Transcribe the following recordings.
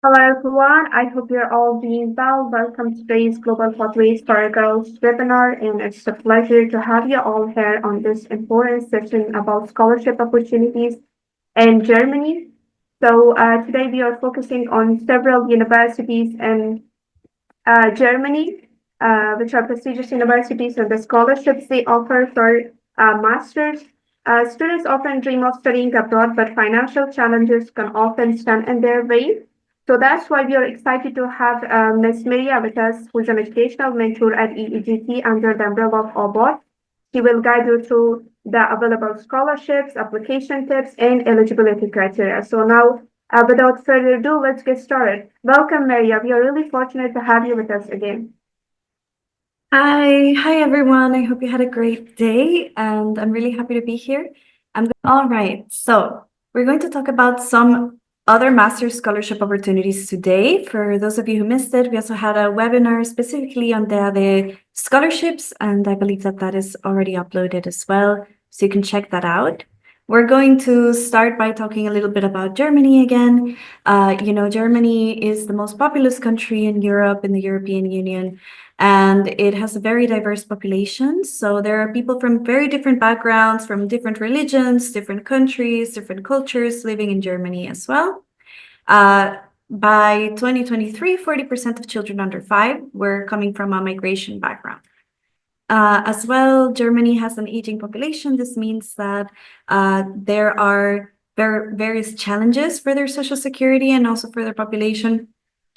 Hello everyone, I hope you're all doing well. Welcome to today's Global Pathways for Girls webinar, and it's a pleasure to have you all here on this important session about scholarship opportunities in Germany. Today we are focusing on several universities in Germany, which are prestigious universities, and the scholarships they offer for masters. Students often dream of studying abroad, but financial challenges can often stand in their way. So that's why we are excited to have Ms. Miria with us, who is an educational mentor at EEGT under the umbrella of OBOT. She will guide you through the available scholarships, application tips, and eligibility criteria. So now, without further ado, let's get started. Welcome, Maria. We are really fortunate to have you with us again. Hi everyone. I hope you had a great day, and I'm really happy to be here. All right. So we're going to talk about some other master's scholarship opportunities today. For those of you who missed it, we also had a webinar specifically on the scholarships, and I believe that that is already uploaded as well, so you can check that out. We're going to start by talking a little bit about Germany again. Germany is the most populous country in Europe, in the European Union, and it has a very diverse population. So there are people from very different backgrounds, from different religions, different countries, different cultures living in Germany as well. By 2023, 40% of children under 5 were coming from a migration background. As well, Germany has an aging population. This means that there are various challenges for their social security and also for their population,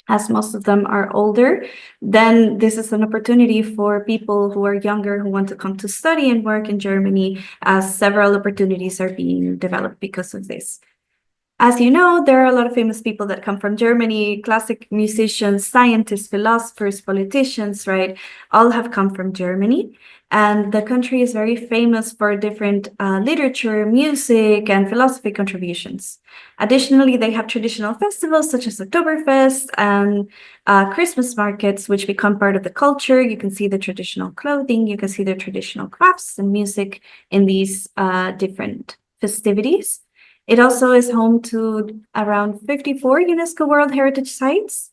as most of them are older. Then this is an opportunity for people who are younger who want to come to study and work in Germany, as several opportunities are being developed because of this. As you know, there are a lot of famous people that come from Germany, classic musicians, scientists, philosophers, politicians, right? All have come from Germany. And the country is very famous for different literature, music, and philosophy contributions. Additionally, they have traditional festivals such as Oktoberfest and Christmas markets, which become part of the culture. You can see the traditional clothing, you can see the traditional crafts and music in these different festivities. It also is home to around 54 UNESCO World Heritage Sites,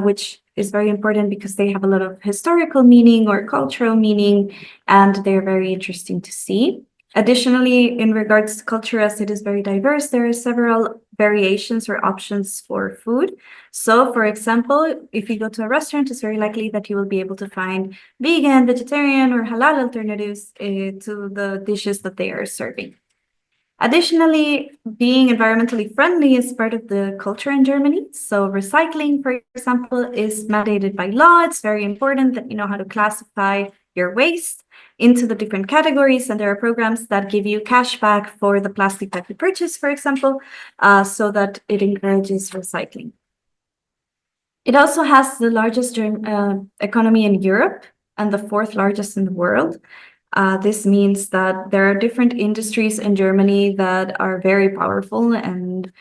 which is very important because they have a lot of historical meaning or cultural meaning, and they're very interesting to see. Additionally, in regards to culture, as it is very diverse, there are several variations or options for food. So, for example, if you go to a restaurant, it's very likely that you will be able to find vegan, vegetarian, or halal alternatives to the dishes that they are serving. Additionally, being environmentally friendly is part of the culture in Germany. So recycling, for example, is mandated by law. It's very important that you know how to classify your waste into the different categories. And there are programs that give you cash back for the plastic that you purchase, for example, so that it encourages recycling. It also has the largest economy in Europe and the fourth largest in the world. This means that there are different industries in Germany that are very powerful and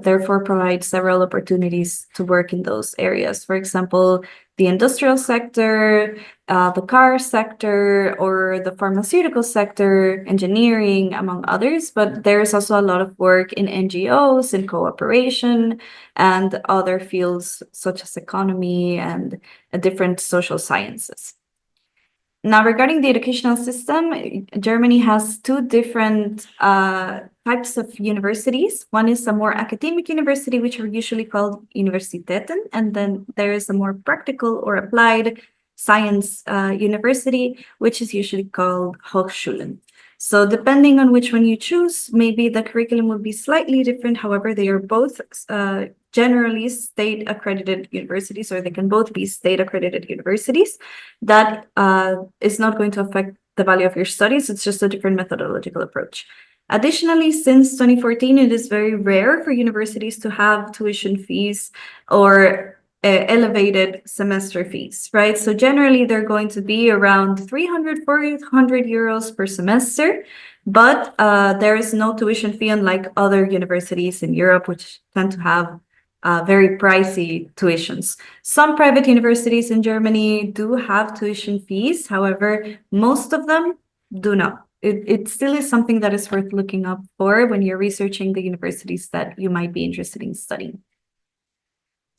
therefore provide several opportunities to work in those areas. For example, the industrial sector, the car sector, or the pharmaceutical sector, engineering, among others. But there's also a lot of work in NGOs, in cooperation, and other fields such as economy and different social sciences. Now, regarding the educational system, Germany has two different types of universities. One is a more academic university, which are usually called Universitäten, and then there is a more practical or applied science university, which is usually called Hochschulen. So depending on which one you choose, maybe the curriculum will be slightly different. However, they are both generally state accredited universities, or they can both be state accredited universities. That is not going to affect the value of your studies. It's just a different methodological approach. Additionally, since 2014, it is very rare for universities to have tuition fees or elevated semester fees, right? So generally, they're going to be around 300, 400 euros per semester, but there is no tuition fee, unlike other universities in Europe, which tend to have very pricey tuitions. Some private universities in Germany do have tuition fees. However, most of them do not. It still is something that is worth looking up for when you're researching the universities that you might be interested in studying.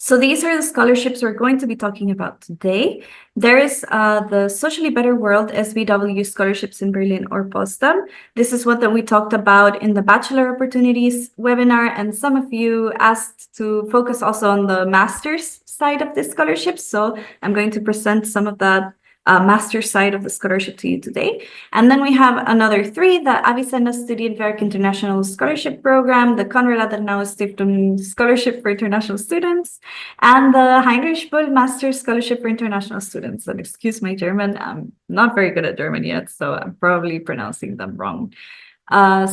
So these are the scholarships we're going to be talking about today. There is the Socially Better World SBW scholarships in Berlin or Potsdam. This is what that we talked about in the Bachelor Opportunities webinar, and some of you asked to focus also on the master's side of this scholarship. So I'm going to present some of that master's side of the scholarship to you today. And then we have another three: the Avicenna Studienwerk International Scholarship Program, the Konrad Adenauer Stiftung Scholarship for International Students, and the Heinrich Böll Master Scholarship for International Students. And excuse my German, I'm not very good at German yet, so I'm probably pronouncing them wrong.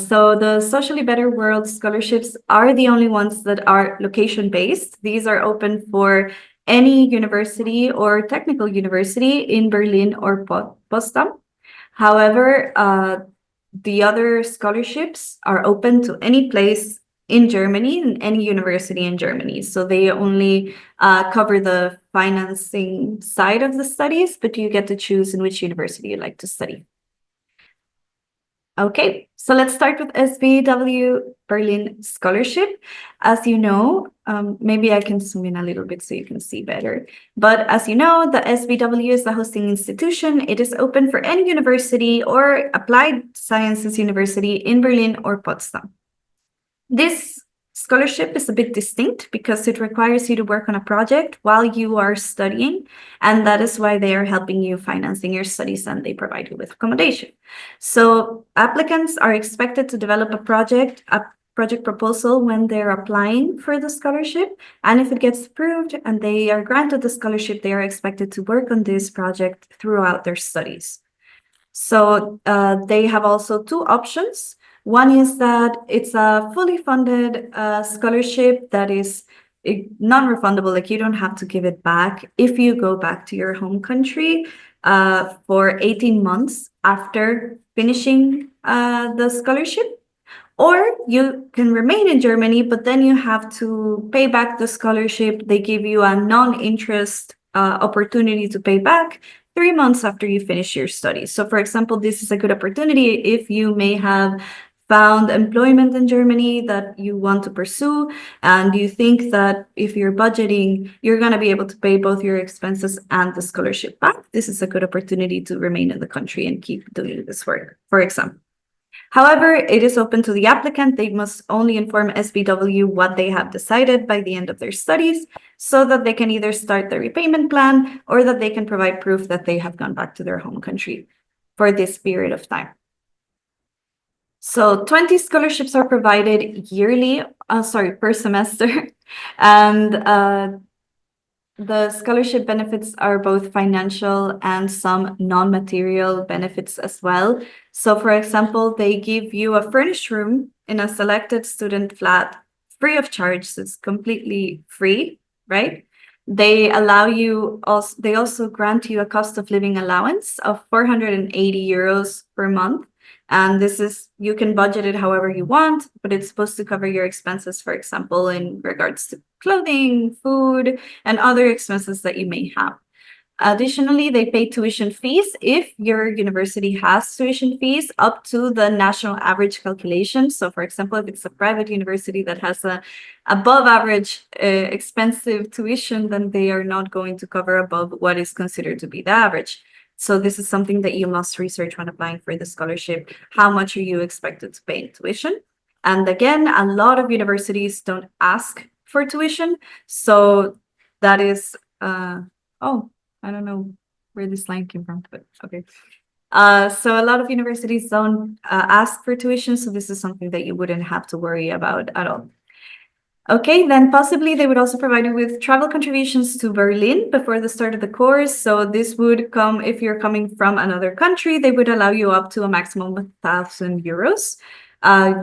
So the Socially Better World scholarships are the only ones that are location-based. These are open for any university or technical university in Berlin or Potsdam. However, the other scholarships are open to any place in Germany, in any university in Germany. So they only cover the financing side of the studies, but you get to choose in which university you'd like to study. Okay, so let's start with SBW Berlin Scholarship. As you know, maybe I can zoom in a little bit so you can see better. But as you know, the SBW is the hosting institution. It is open for any university or applied sciences university in Berlin or Potsdam. This scholarship is a bit distinct because it requires you to work on a project while you are studying, and that is why they are helping you financing your studies, and they provide you with accommodation. So applicants are expected to develop a project proposal when they're applying for the scholarship, and if it gets approved and they are granted the scholarship, they are expected to work on this project throughout their studies. So they have also two options. One is that it's a fully funded scholarship that is non-refundable, like you don't have to give it back if you go back to your home country for 18 months after finishing the scholarship. Or you can remain in Germany, but then you have to pay back the scholarship. They give you a non-interest opportunity to pay back 3 months after you finish your studies. So for example, this is a good opportunity if you may have found employment in Germany that you want to pursue, and you think that if you're budgeting, you're going to be able to pay both your expenses and the scholarship back. This is a good opportunity to remain in the country and keep doing this work, for example. However, it is open to the applicant. They must only inform SBW what they have decided by the end of their studies, so that they can either start the repayment plan or that they can provide proof that they have gone back to their home country for this period of time. So 20 scholarships are provided yearly, per semester. And the scholarship benefits are both financial and some non-material benefits as well. So for example, they give you a furnished room in a selected student flat free of charge. So it's completely free, right? They allow you also, they also grant you a cost of living allowance of 480 euros per month. And this is, you can budget it however you want, but it's supposed to cover your expenses, for example, in regards to clothing, food, and other expenses that you may have. Additionally, they pay tuition fees if your university has tuition fees up to the national average calculation. So for example, if it's a private university that has a above average expensive tuition, then they are not going to cover above what is considered to be the average. So this is something that you must research when applying for the scholarship. How much are you expected to pay in tuition? And again, a lot of universities don't ask for tuition. So that is, I don't know where this line came from, but okay. So a lot of universities don't ask for tuition. So this is something that you wouldn't have to worry about at all. Okay, then possibly they would also provide you with travel contributions to Berlin before the start of the course. So this would come, if you're coming from another country, they would allow you up to a maximum of 1,000 euros.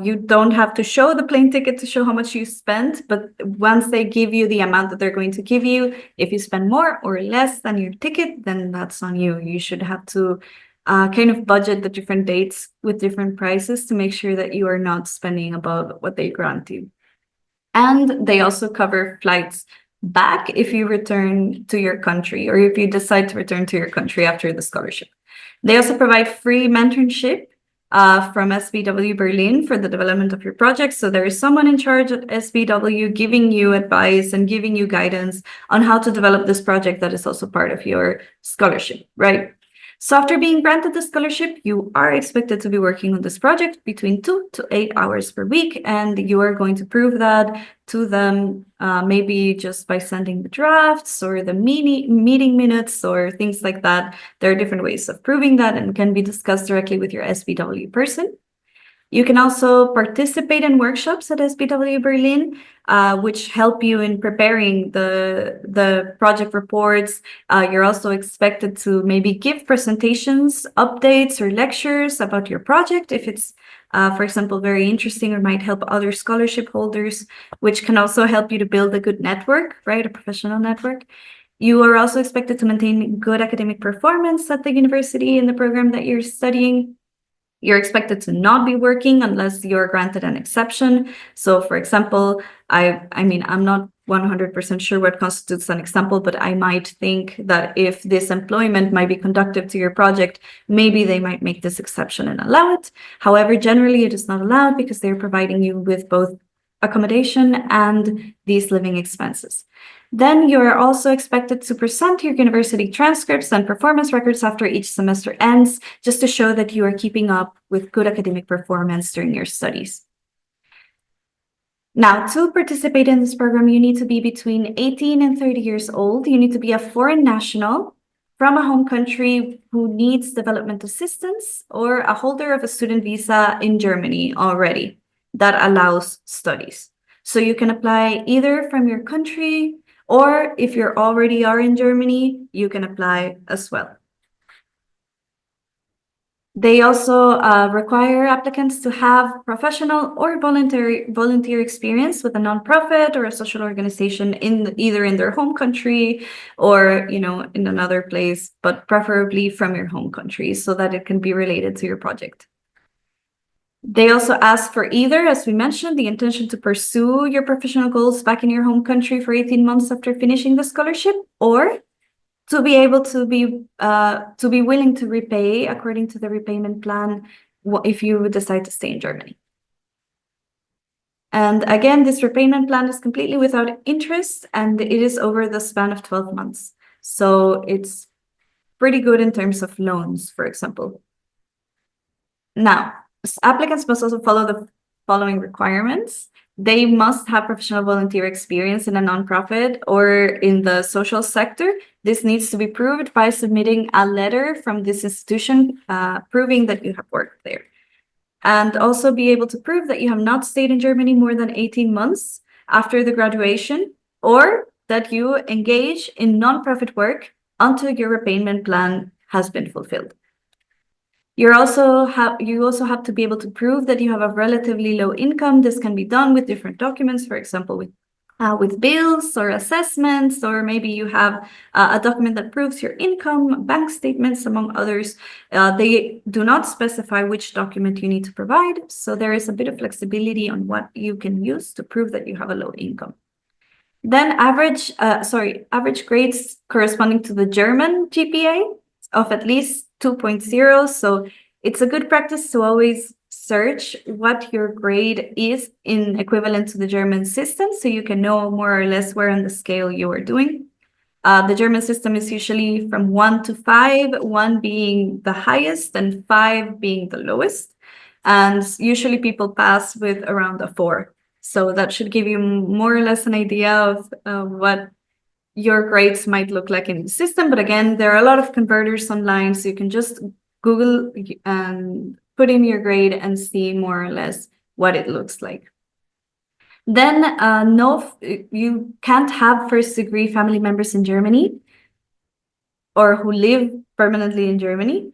You don't have to show the plane ticket to show how much you spent, but once they give you the amount that they're going to give you, if you spend more or less than your ticket, then that's on you. You should have to kind of budget the different dates with different prices to make sure that you are not spending above what they grant you. And they also cover flights back if you return to your country or if you decide to return to your country after the scholarship. They also provide free mentorship from SBW Berlin for the development of your project. So there is someone in charge at SBW giving you advice and giving you guidance on how to develop this project that is also part of your scholarship, right? So after being granted the scholarship, you are expected to be working on this project between 2 to 8 hours per week, and you are going to prove that to them, maybe just by sending the drafts or the meeting minutes or things like that. There are different ways of proving that and can be discussed directly with your SBW person. You can also participate in workshops at SBW Berlin, which help you in preparing the project reports. You're also expected to maybe give presentations, updates, or lectures about your project if it's, for example, very interesting or might help other scholarship holders, which can also help you to build a good network, right? A professional network. You are also expected to maintain good academic performance at the university in the program that you're studying. You're expected to not be working unless you're granted an exception. So, for example, I mean, I'm not 100% sure what constitutes an example, but I might think that if this employment might be conducive to your project, maybe they might make this exception and allow it. However, generally it is not allowed because they're providing you with both accommodation and these living expenses. Then you are also expected to present your university transcripts and performance records after each semester ends, just to show that you are keeping up with good academic performance during your studies. Now, to participate in this program, you need to be between 18 and 30 years old. You need to be a foreign national from a home country who needs development assistance, or a holder of a student visa in Germany already that allows studies. So you can apply either from your country, or if you already are in Germany, you can apply as well. They also require applicants to have professional or volunteer experience with a nonprofit or a social organization either in their home country or in another place, but preferably from your home country so that it can be related to your project. They also ask for either, as we mentioned, the intention to pursue your professional goals back in your home country for 18 months after finishing the scholarship, or to be able to be willing to repay according to the repayment plan if you decide to stay in Germany. And again, this repayment plan is completely without interest, and it is over the span of 12 months. So it's pretty good in terms of loans, for example. Now, applicants must also follow the following requirements. They must have professional volunteer experience in a nonprofit or in the social sector. This needs to be proved by submitting a letter from this institution proving that you have worked there. And also be able to prove that you have not stayed in Germany more than 18 months after the graduation, or that you engage in nonprofit work until your repayment plan has been fulfilled. You also have to be able to prove that you have a relatively low income. This can be done with different documents, for example, with bills or assessments, or maybe you have a document that proves your income, bank statements, among others. They do not specify which document you need to provide, so there is a bit of flexibility on what you can use to prove that you have a low income. Then average grades corresponding to the German GPA of at least 2.0. So it's a good practice to always search what your grade is in equivalent to the German system, so you can know more or less where on the scale you are doing. The German system is usually from 1 to 5, 1 being the highest and 5 being the lowest. And usually people pass with around a 4. So that should give you more or less an idea of what your grades might look like in the system. But again, there are a lot of converters online, so you can just Google and put in your grade and see more or less what it looks like. Then no, you can't have first-degree family members in Germany or who live permanently in Germany.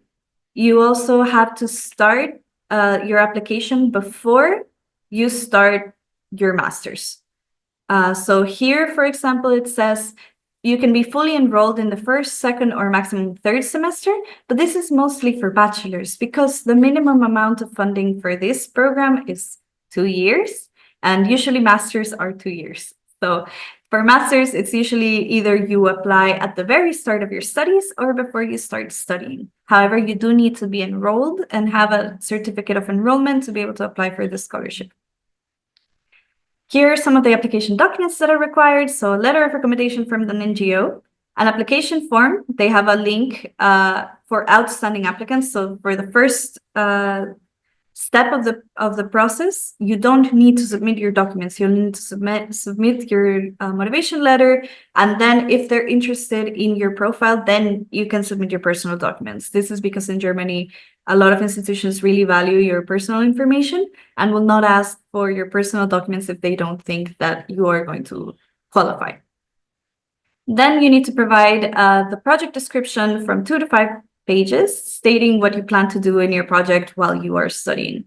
You also have to start your application before you start your master's. So here, for example, it says you can be fully enrolled in the first, second, or maximum third semester, but this is mostly for bachelors because the minimum amount of funding for this program is 2 years, and usually masters are 2 years. So For master's, it's usually either you apply at the very start of your studies or before you start studying. However, you do need to be enrolled and have a certificate of enrollment to be able to apply for the scholarship. Here are some of the application documents that are required. So a letter of recommendation from an NGO, an application form. They have a link for outstanding applicants. So for the first step of the process, you don't need to submit your documents. You'll need to submit your motivation letter, and then if they're interested in your profile, then you can submit your personal documents. This is because in Germany, a lot of institutions really value your personal information and will not ask for your personal documents if they don't think that you are going to qualify. Then you need to provide the project description from 2 to 5 pages stating what you plan to do in your project while you are studying.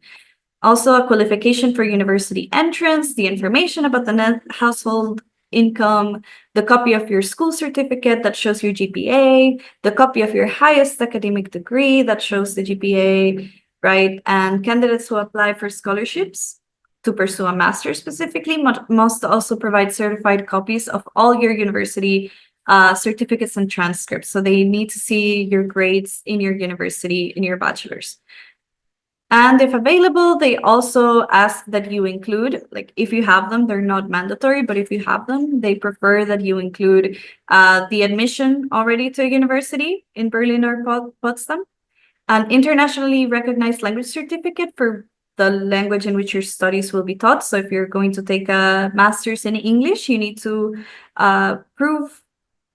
Also, a qualification for university entrance, the information about the net household income, the copy of your school certificate that shows your GPA, the copy of your highest academic degree that shows the GPA, right? And candidates who apply for scholarships to pursue a master specifically must also provide certified copies of all your university certificates and transcripts. So they need to see your grades in your university, in your bachelor's. And if available, they also ask that you include, like if you have them, they're not mandatory, but if you have them, they prefer that you include the admission already to a university in Berlin or Potsdam, an internationally recognized language certificate for the language in which your studies will be taught. So if you're going to take a master's in English, you need to prove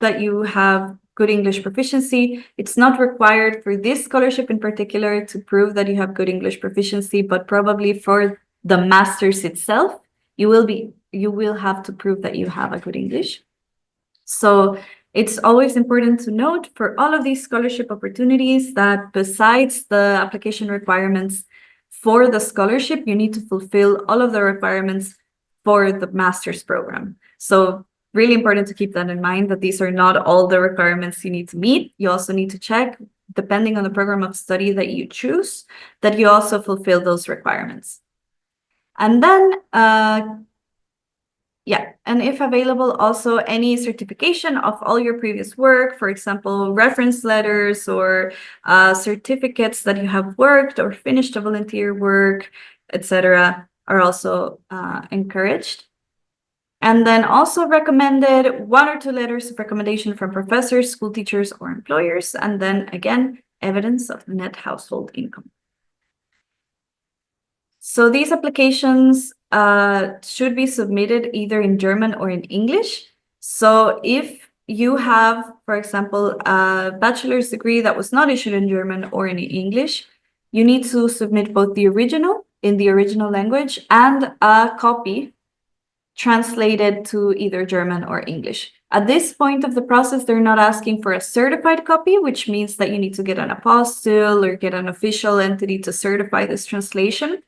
that you have good English proficiency. It's not required for this scholarship in particular to prove that you have good English proficiency, but probably for the master's itself, you will have to prove that you have a good English. So it's always important to note for all of these scholarship opportunities that besides the application requirements for the scholarship, you need to fulfill all of the requirements for the master's program. So really important to keep that in mind, that these are not all the requirements you need to meet. You also need to check, depending on the program of study that you choose, that you also fulfill those requirements. And then, and if available, also any certification of all your previous work, for example, reference letters or certificates that you have worked or finished a volunteer work, etc., are also encouraged. And then also recommended 1 or 2 letters of recommendation from professors, school teachers, or employers. And then again, evidence of net household income. So these applications should be submitted either in German or in English. So if you have, for example, a bachelor's degree that was not issued in German or in English, you need to submit both the original in the original language and a copy translated to either German or English. At this point of the process, they're not asking for a certified copy, which means that you need to get an apostille or get an official entity to certify this translation.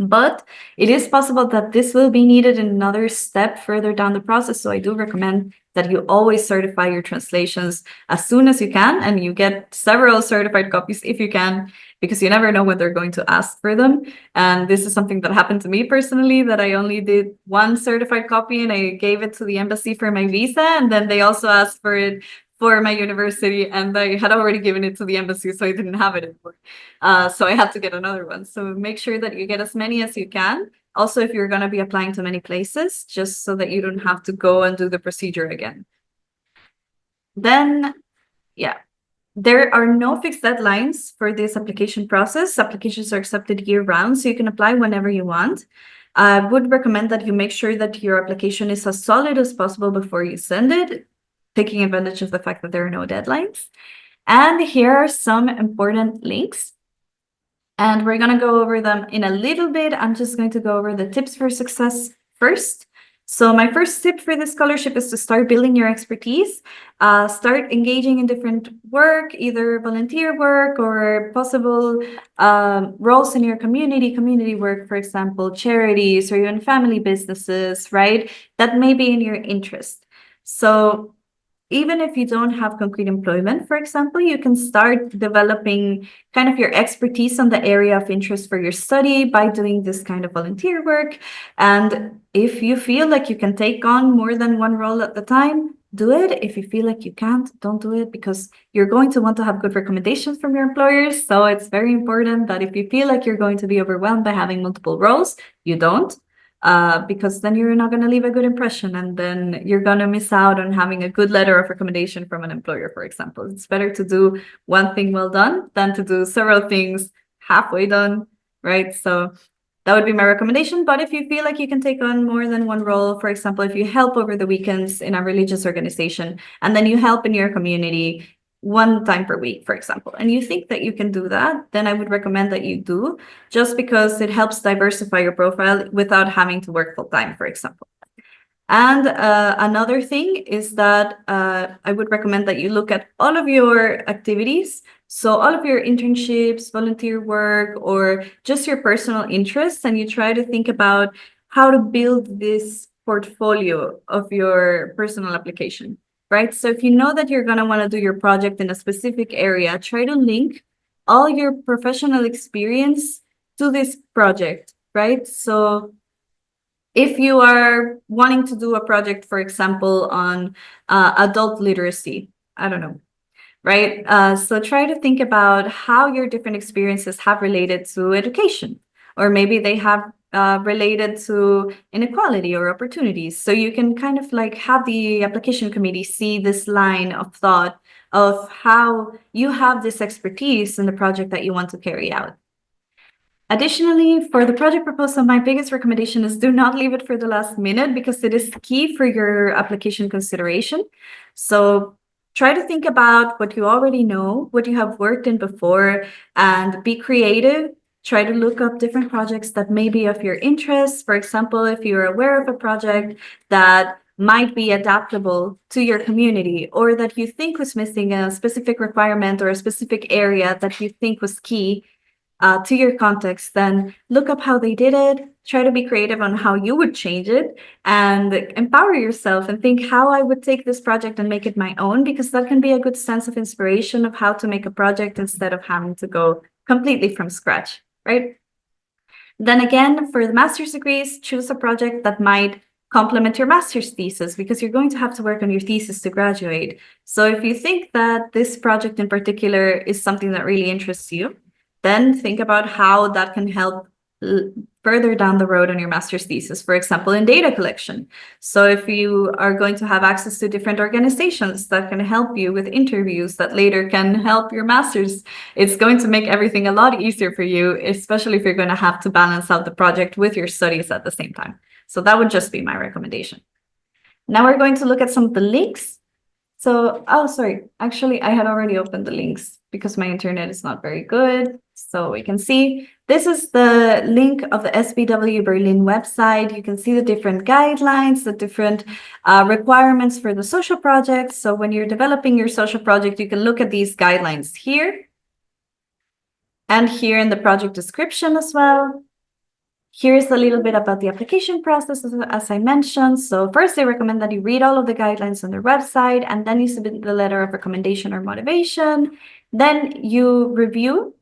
But it is possible that this will be needed in another step further down the process. So I do recommend that you always certify your translations as soon as you can, and you get several certified copies if you can, because you never know when they're going to ask for them. And this is something that happened to me personally, that I only did 1 certified copy and I gave it to the embassy for my visa. And then they also asked for it for my university, and I had already given it to the embassy, so I didn't have it anymore. So I had to get another one. So make sure that you get as many as you can. Also, if you're going to be applying to many places, just so that you don't have to go and do the procedure again. Then, there are no fixed deadlines for this application process. Applications are accepted year-round, so you can apply whenever you want. I would recommend that you make sure that your application is as solid as possible before you send it, taking advantage of the fact that there are no deadlines. And here are some important links. And we're going to go over them in a little bit. I'm just going to go over the tips for success first. So my first tip for this scholarship is to start building your expertise. Start engaging in different work, either volunteer work or possible roles in your community work, for example, charities or even family businesses, right? That may be in your interest. So even if you don't have concrete employment, for example, you can start developing kind of your expertise on the area of interest for your study by doing this kind of volunteer work. And if you feel like you can take on more than one role at the time, do it. If you feel like you can't, don't do it, because you're going to want to have good recommendations from your employers. So it's very important that if you feel like you're going to be overwhelmed by having multiple roles, you don't. Because then you're not going to leave a good impression, and then you're going to miss out on having a good letter of recommendation from an employer, for example. It's better to do one thing well done than to do several things halfway done, right? So that would be my recommendation. But if you feel like you can take on more than one role, for example, if you help over the weekends in a religious organization, and then you help in your community one time per week, for example, and you think that you can do that, then I would recommend that you do, just because it helps diversify your profile without having to work full time, for example. And another thing is that I would recommend that you look at all of your activities. So all of your internships, volunteer work, or just your personal interests, and you try to think about how to build this portfolio of your personal application, right? So if you know that you're going to want to do your project in a specific area, try to link all your professional experience to this project, right? So if you are wanting to do a project, for example, on adult literacy, I don't know, right? So try to think about how your different experiences have related to education, or maybe they have related to inequality or opportunities. So you can kind of like have the application committee see this line of thought of how you have this expertise in the project that you want to carry out. Additionally, for the project proposal, my biggest recommendation is do not leave it for the last minute, because it is key for your application consideration. So try to think about what you already know, what you have worked in before, and be creative. Try to look up different projects that may be of your interest. For example, if you're aware of a project that might be adaptable to your community, or that you think was missing a specific requirement or a specific area that you think was key to your context, then look up how they did it, try to be creative on how you would change it, and empower yourself and think how I would take this project and make it my own, because that can be a good sense of inspiration of how to make a project instead of having to go completely from scratch, right? Then again, for the master's degrees, choose a project that might complement your master's thesis, because you're going to have to work on your thesis to graduate. So if you think that this project in particular is something that really interests you, then think about how that can help further down the road on your master's thesis, for example, in data collection. So if you are going to have access to different organizations that can help you with interviews that later can help your master's, it's going to make everything a lot easier for you, especially if you're going to have to balance out the project with your studies at the same time. So that would just be my recommendation. Now we're going to look at some of the links. So, oh, sorry, actually, I had already opened the links because my internet is not very good. So we can see this is the link of the SBW Berlin website. You can see the different guidelines, the different requirements for the social projects. So when you're developing your social project, you can look at these guidelines here and here in the project description as well. Here's a little bit about the application process, as I mentioned. So first, I recommend that you read all of the guidelines on their website, and then you submit the letter of recommendation or motivation. Then you review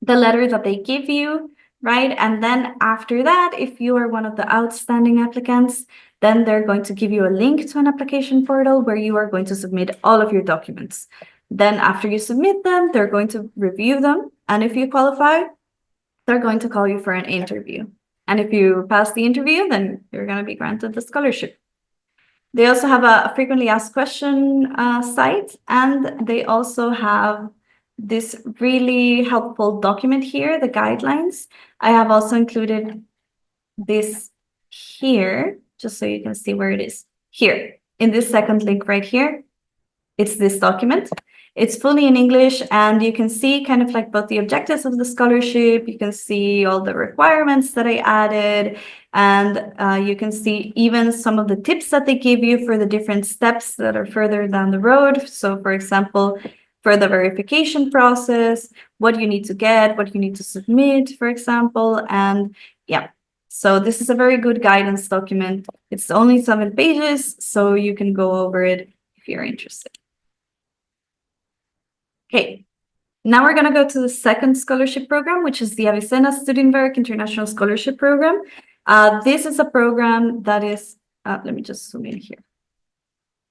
the letter that they give you, right? And then after that, if you are one of the outstanding applicants, then they're going to give you a link to an application portal where you are going to submit all of your documents. Then after you submit them, they're going to review them. And if you qualify, they're going to call you for an interview. And if you pass the interview, then you're going to be granted the scholarship. They also have a frequently asked question site, and they also have this really helpful document here, the guidelines. I have also included this here, just so you can see where it is. Here, in this second link right here, it's this document. It's fully in English, and you can see kind of like both the objectives of the scholarship. You can see all the requirements that I added, and you can see even some of the tips that they give you for the different steps that are further down the road. So for example, for the verification process, what you need to get, what you need to submit, for example, and yeah. So this is a very good guidance document. It's only 7 pages, so you can go over it if you're interested. Okay, now we're going to go to the second scholarship program, which is the Avicenna Studienwerk International Scholarship Program. This is a program that is, let me just zoom in here.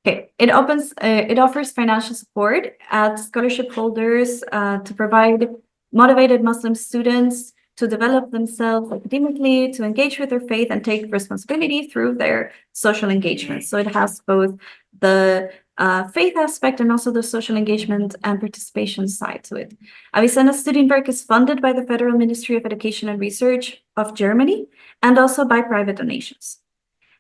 Okay, it offers financial support at scholarship holders to provide motivated Muslim students to develop themselves academically, to engage with their faith, and take responsibility through their social engagement. So it has both the faith aspect and also the social engagement and participation side to it. Avicenna Studienwerk is funded by the Federal Ministry of Education and Research of Germany and also by private donations.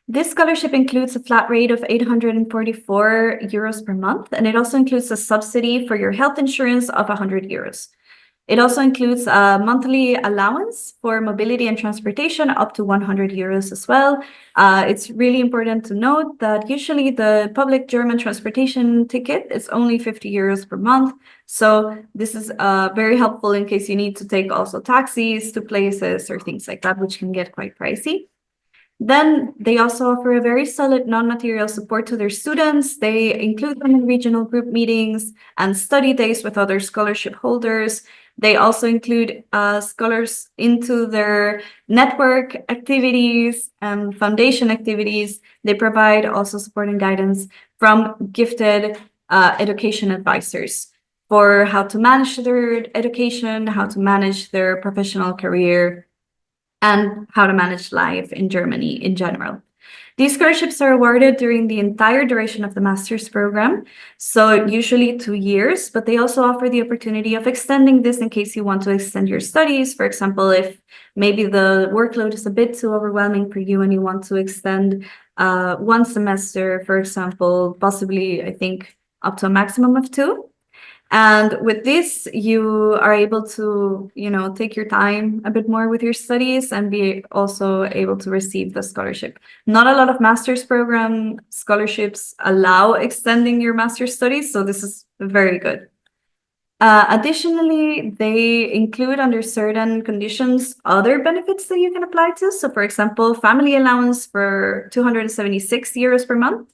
This scholarship includes a flat rate of 844 euros per month, and it also includes a subsidy for your health insurance of 100 euros. It also includes a monthly allowance for mobility and transportation up to 100 euros as well. It's really important to note that usually the public German transportation ticket is only 50 euros per month. So this is very helpful in case you need to take also taxis to places or things like that, which can get quite pricey. Then they also offer a very solid non-material support to their students. They include them in regional group meetings and study days with other scholarship holders. They also include scholars into their network activities and foundation activities. They provide also support and guidance from gifted education advisors for how to manage their education, how to manage their professional career, and how to manage life in Germany in general. These scholarships are awarded during the entire duration of the master's program, so usually 2 years, but they also offer the opportunity of extending this in case you want to extend your studies. For example, if maybe the workload is a bit too overwhelming for you and you want to extend 1 semester, for example, possibly, I think, up to a maximum of 2. And with this, you are able to, take your time a bit more with your studies and be also able to receive the scholarship. Not a lot of master's program scholarships allow extending your master's studies, so this is very good. Additionally, they include under certain conditions other benefits that you can apply to. So for example, family allowance for 276 euros per month,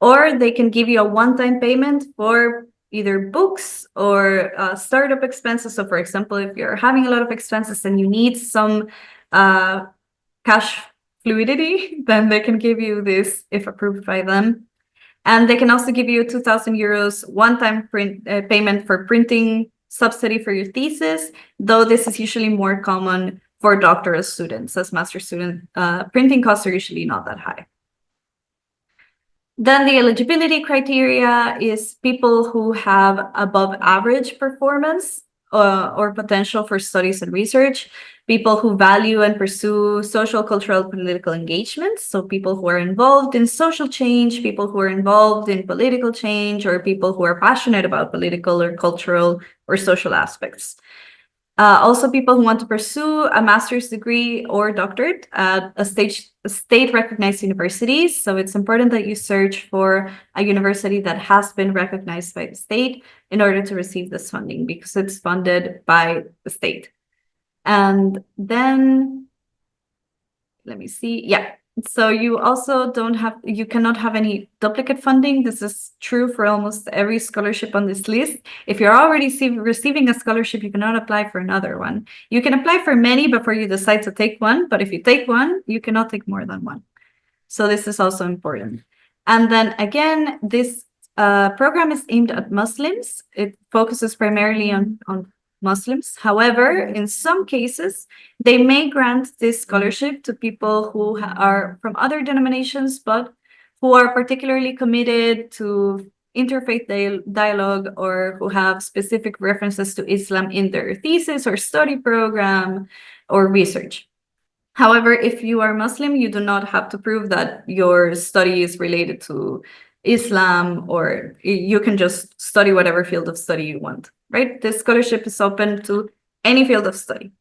or they can give you a one-time payment for either books or startup expenses. So for example, if you're having a lot of expenses and you need some cash fluidity, then they can give you this if approved by them. And they can also give you 2,000 euros one-time payment for printing subsidy for your thesis, though this is usually more common for doctoral students. As master student, printing costs are usually not that high. Then the eligibility criteria is people who have above average performance or potential for studies and research, people who value and pursue social, cultural, political engagements. So people who are involved in social change, people who are involved in political change, or people who are passionate about political or cultural or social aspects. Also, people who want to pursue a master's degree or doctorate at a state-recognized university. So it's important that you search for a university that has been recognized by the state in order to receive this funding, because it's funded by the state. And then, let me see. Yeah. So you also you cannot have any duplicate funding. This is true for almost every scholarship on this list. If you're already receiving a scholarship, you cannot apply for another one. You can apply for many before you decide to take one, but if you take one, you cannot take more than one. So this is also important. And then again, this program is aimed at Muslims. It focuses primarily on Muslims. However, in some cases, they may grant this scholarship to people who are from other denominations, but who are particularly committed to interfaith dialogue, or who have specific references to Islam in their thesis or study program or research. However, if you are Muslim, you do not have to prove that your study is related to Islam, or you can just study whatever field of study you want, right? This scholarship is open to any field of study.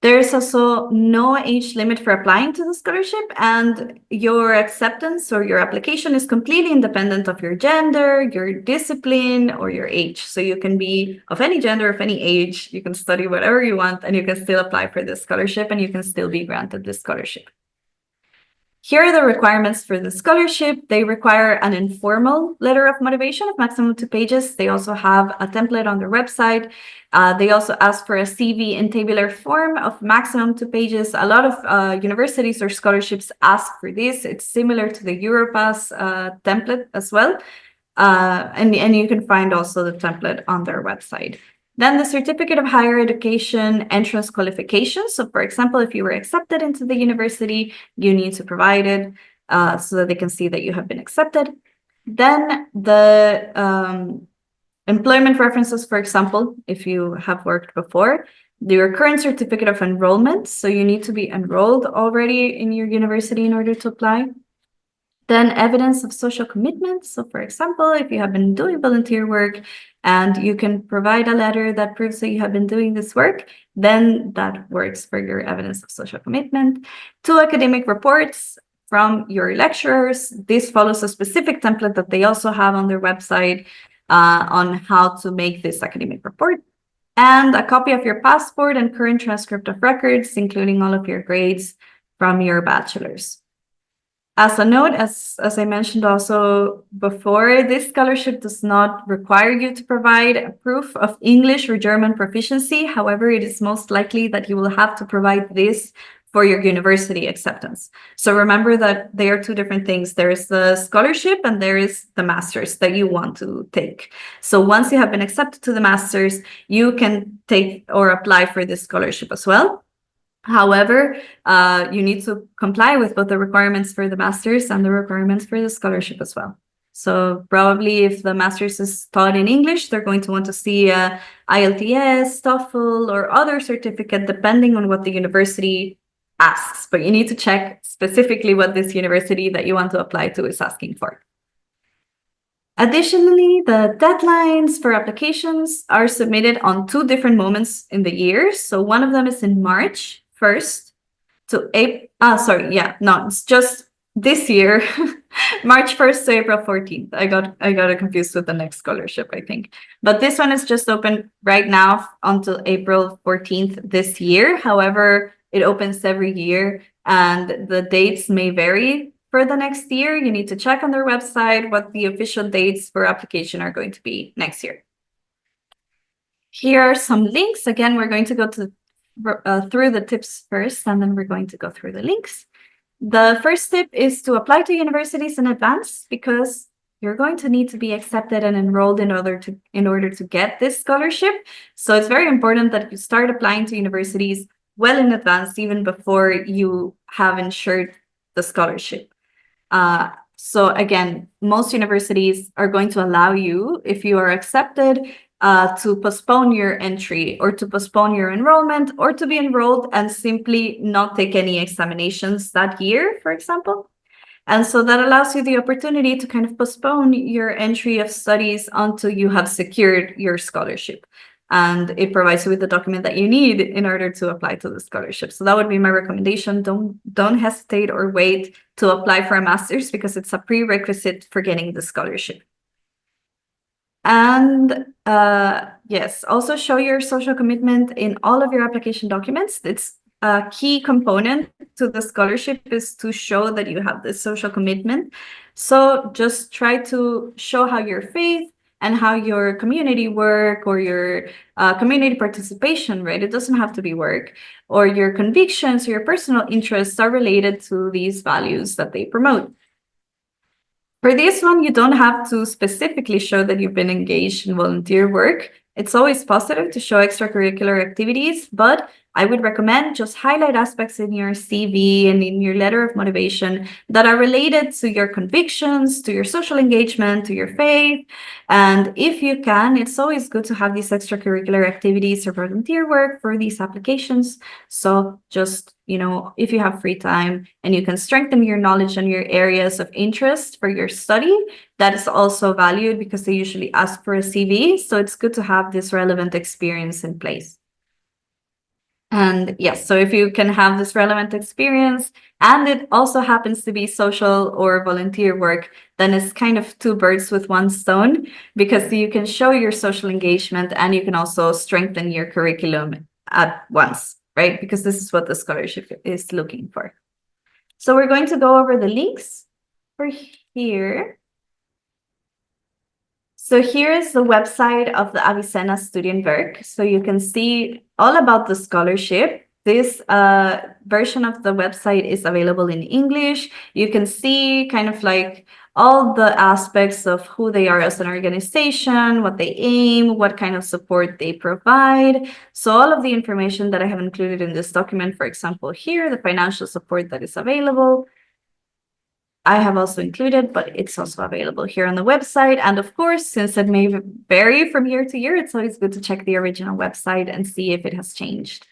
There is also no age limit for applying to the scholarship, and your acceptance or your application is completely independent of your gender, your discipline, or your age. So you can be of any gender, of any age, you can study whatever you want, and you can still apply for this scholarship, and you can still be granted this scholarship. Here are the requirements for the scholarship. They require an informal letter of motivation of maximum 2 pages. They also have a template on their website. They also ask for a CV in tabular form of maximum 2 pages. A lot of universities or scholarships ask for this. It's similar to the Europass template as well. And you can find also the template on their website. Then the Certificate of Higher Education entrance qualifications. So for example, if you were accepted into the university, you need to provide it so that they can see that you have been accepted. Then the employment references, for example, if you have worked before, your current certificate of enrollment. So you need to be enrolled already in your university in order to apply. Then evidence of social commitment. So for example, if you have been doing volunteer work and you can provide a letter that proves that you have been doing this work, then that works for your evidence of social commitment. 2 academic reports from your lecturers. This follows a specific template that they also have on their website on how to make this academic report. And a copy of your passport and current transcript of records, including all of your grades from your bachelor's. As a note, as I mentioned also before, this scholarship does not require you to provide a proof of English or German proficiency. However, it is most likely that you will have to provide this for your university acceptance. So remember that there are 2 different things. There is the scholarship and there is the master's that you want to take. So once you have been accepted to the master's, you can take or apply for this scholarship as well. However, you need to comply with both the requirements for the master's and the requirements for the scholarship as well. So probably if the master's is taught in English, they're going to want to see a IELTS, TOEFL, or other certificate, depending on what the university asks. But you need to check specifically what this university that you want to apply to is asking for. Additionally, the deadlines for applications are submitted on 2 different moments in the year. So one of them is in March 1st to April. It's just this year, March 1st to April 14th. I got it confused with the next scholarship, I think. But this one is just open right now until April 14th this year. However, it opens every year and the dates may vary for the next year. You need to check on their website what the official dates for application are going to be next year. Here are some links. Again, we're going to go through the tips first, and then we're going to go through the links. The first tip is to apply to universities in advance, because you're going to need to be accepted and enrolled in order to get this scholarship. So it's very important that you start applying to universities well in advance, even before you have ensured the scholarship. So again, most universities are going to allow you, if you are accepted, to postpone your entry or to postpone your enrollment or to be enrolled and simply not take any examinations that year, for example. And so that allows you the opportunity to kind of postpone your entry of studies until you have secured your scholarship. And it provides you with the document that you need in order to apply to the scholarship. So that would be my recommendation. Don't hesitate or wait to apply for a master's, because it's a prerequisite for getting the scholarship. And yes, also show your social commitment in all of your application documents. It's a key component to the scholarship, is to show that you have this social commitment. So just try to show how your faith and how your community work or your community participation, right? It doesn't have to be work, or your convictions or your personal interests are related to these values that they promote. For this one, you don't have to specifically show that you've been engaged in volunteer work. It's always positive to show extracurricular activities, but I would recommend just highlight aspects in your CV and in your letter of motivation that are related to your convictions, to your social engagement, to your faith. And if you can, it's always good to have these extracurricular activities or volunteer work for these applications. So just, if you have free time and you can strengthen your knowledge and your areas of interest for your study, that is also valued, because they usually ask for a CV. So it's good to have this relevant experience in place. And yes, so if you can have this relevant experience and it also happens to be social or volunteer work, then it's kind of 2 birds with 1 stone, because you can show your social engagement and you can also strengthen your curriculum at once, right? Because this is what the scholarship is looking for. So we're going to go over the links for here. So here is the website of the Avicenna Studienwerk. So you can see all about the scholarship. This version of the website is available in English. You can see kind of like all the aspects of who they are as an organization, what they aim, what kind of support they provide. So all of the information that I have included in this document, for example, here, the financial support that is available, I have also included, but it's also available here on the website. And of course, since it may vary from year to year, it's always good to check the original website and see if it has changed.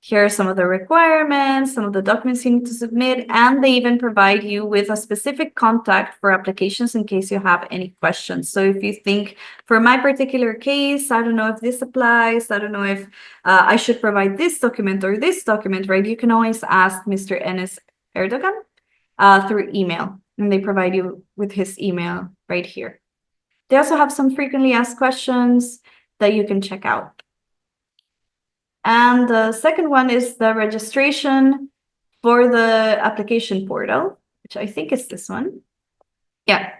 Here are some of the requirements, some of the documents you need to submit, and they even provide you with a specific contact for applications in case you have any questions. So if you think, for my particular case, I don't know if this applies, I don't know if I should provide this document or this document, right? You can always ask Mr. Enes Erdogan through email, and they provide you with his email right here. They also have some frequently asked questions that you can check out. And the second one is the registration for the application portal, which I think is this one. Yeah.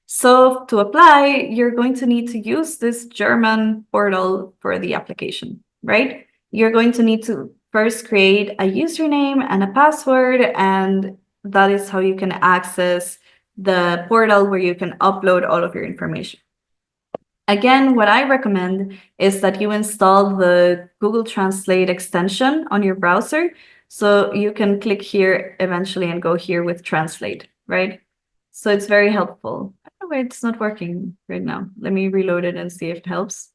So to apply, you're going to need to use this German portal for the application, right? You're going to need to first create a username and a password, and that is how you can access the portal where you can upload all of your information. Again, what I recommend is that you install the Google Translate extension on your browser. So you can click here eventually and go here with Translate, right? So it's very helpful. I don't know why it's not working right now. Let me reload it and see if it helps.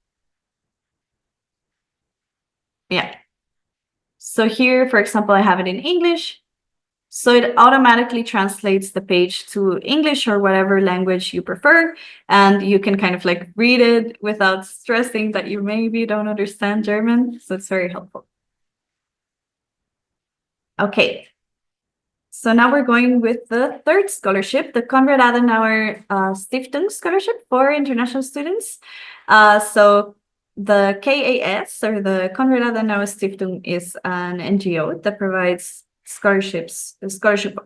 Yeah. So here, for example, I have it in English. So it automatically translates the page to English or whatever language you prefer, and you can kind of like read it without stressing that you maybe don't understand German. So it's very helpful. Okay. So now we're going with the third scholarship, the Konrad Adenauer Stiftung Scholarship for international students. So the KAS, or the Konrad Adenauer Stiftung, is an NGO that provides scholarship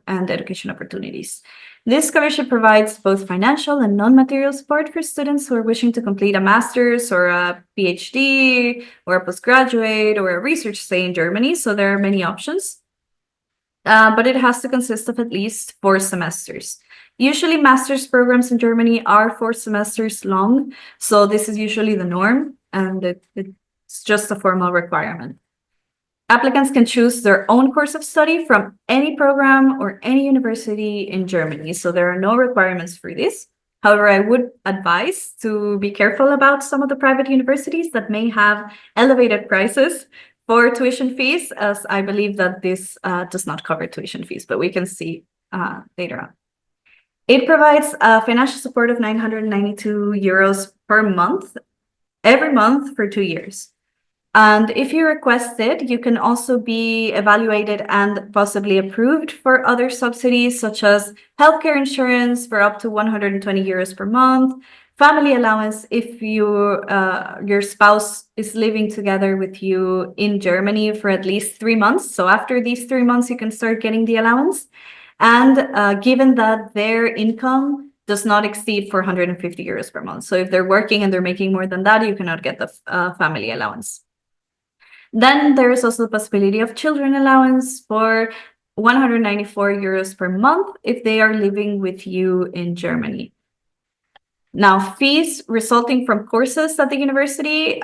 and education opportunities. This scholarship provides both financial and non-material support for students who are wishing to complete a master's or a PhD or a postgraduate or a research stay in Germany. So there are many options, but it has to consist of at least 4 semesters. Usually master's programs in Germany are 4 semesters long, so this is usually the norm, and it's just a formal requirement. Applicants can choose their own course of study from any program or any university in Germany, so there are no requirements for this. However, I would advise to be careful about some of the private universities that may have elevated prices for tuition fees, as I believe that this does not cover tuition fees, but we can see later on. It provides financial support of 992 euros per month, every month for 2 years. And if you request it, you can also be evaluated and possibly approved for other subsidies, such as healthcare insurance for up to 120 euros per month, family allowance if your spouse is living together with you in Germany for at least 3 months. So after these 3 months, you can start getting the allowance. And given that their income does not exceed 450 euros per month. So if they're working and they're making more than that, you cannot get the family allowance. Then there is also the possibility of children allowance for 194 euros per month if they are living with you in Germany. Now, fees resulting from courses at the university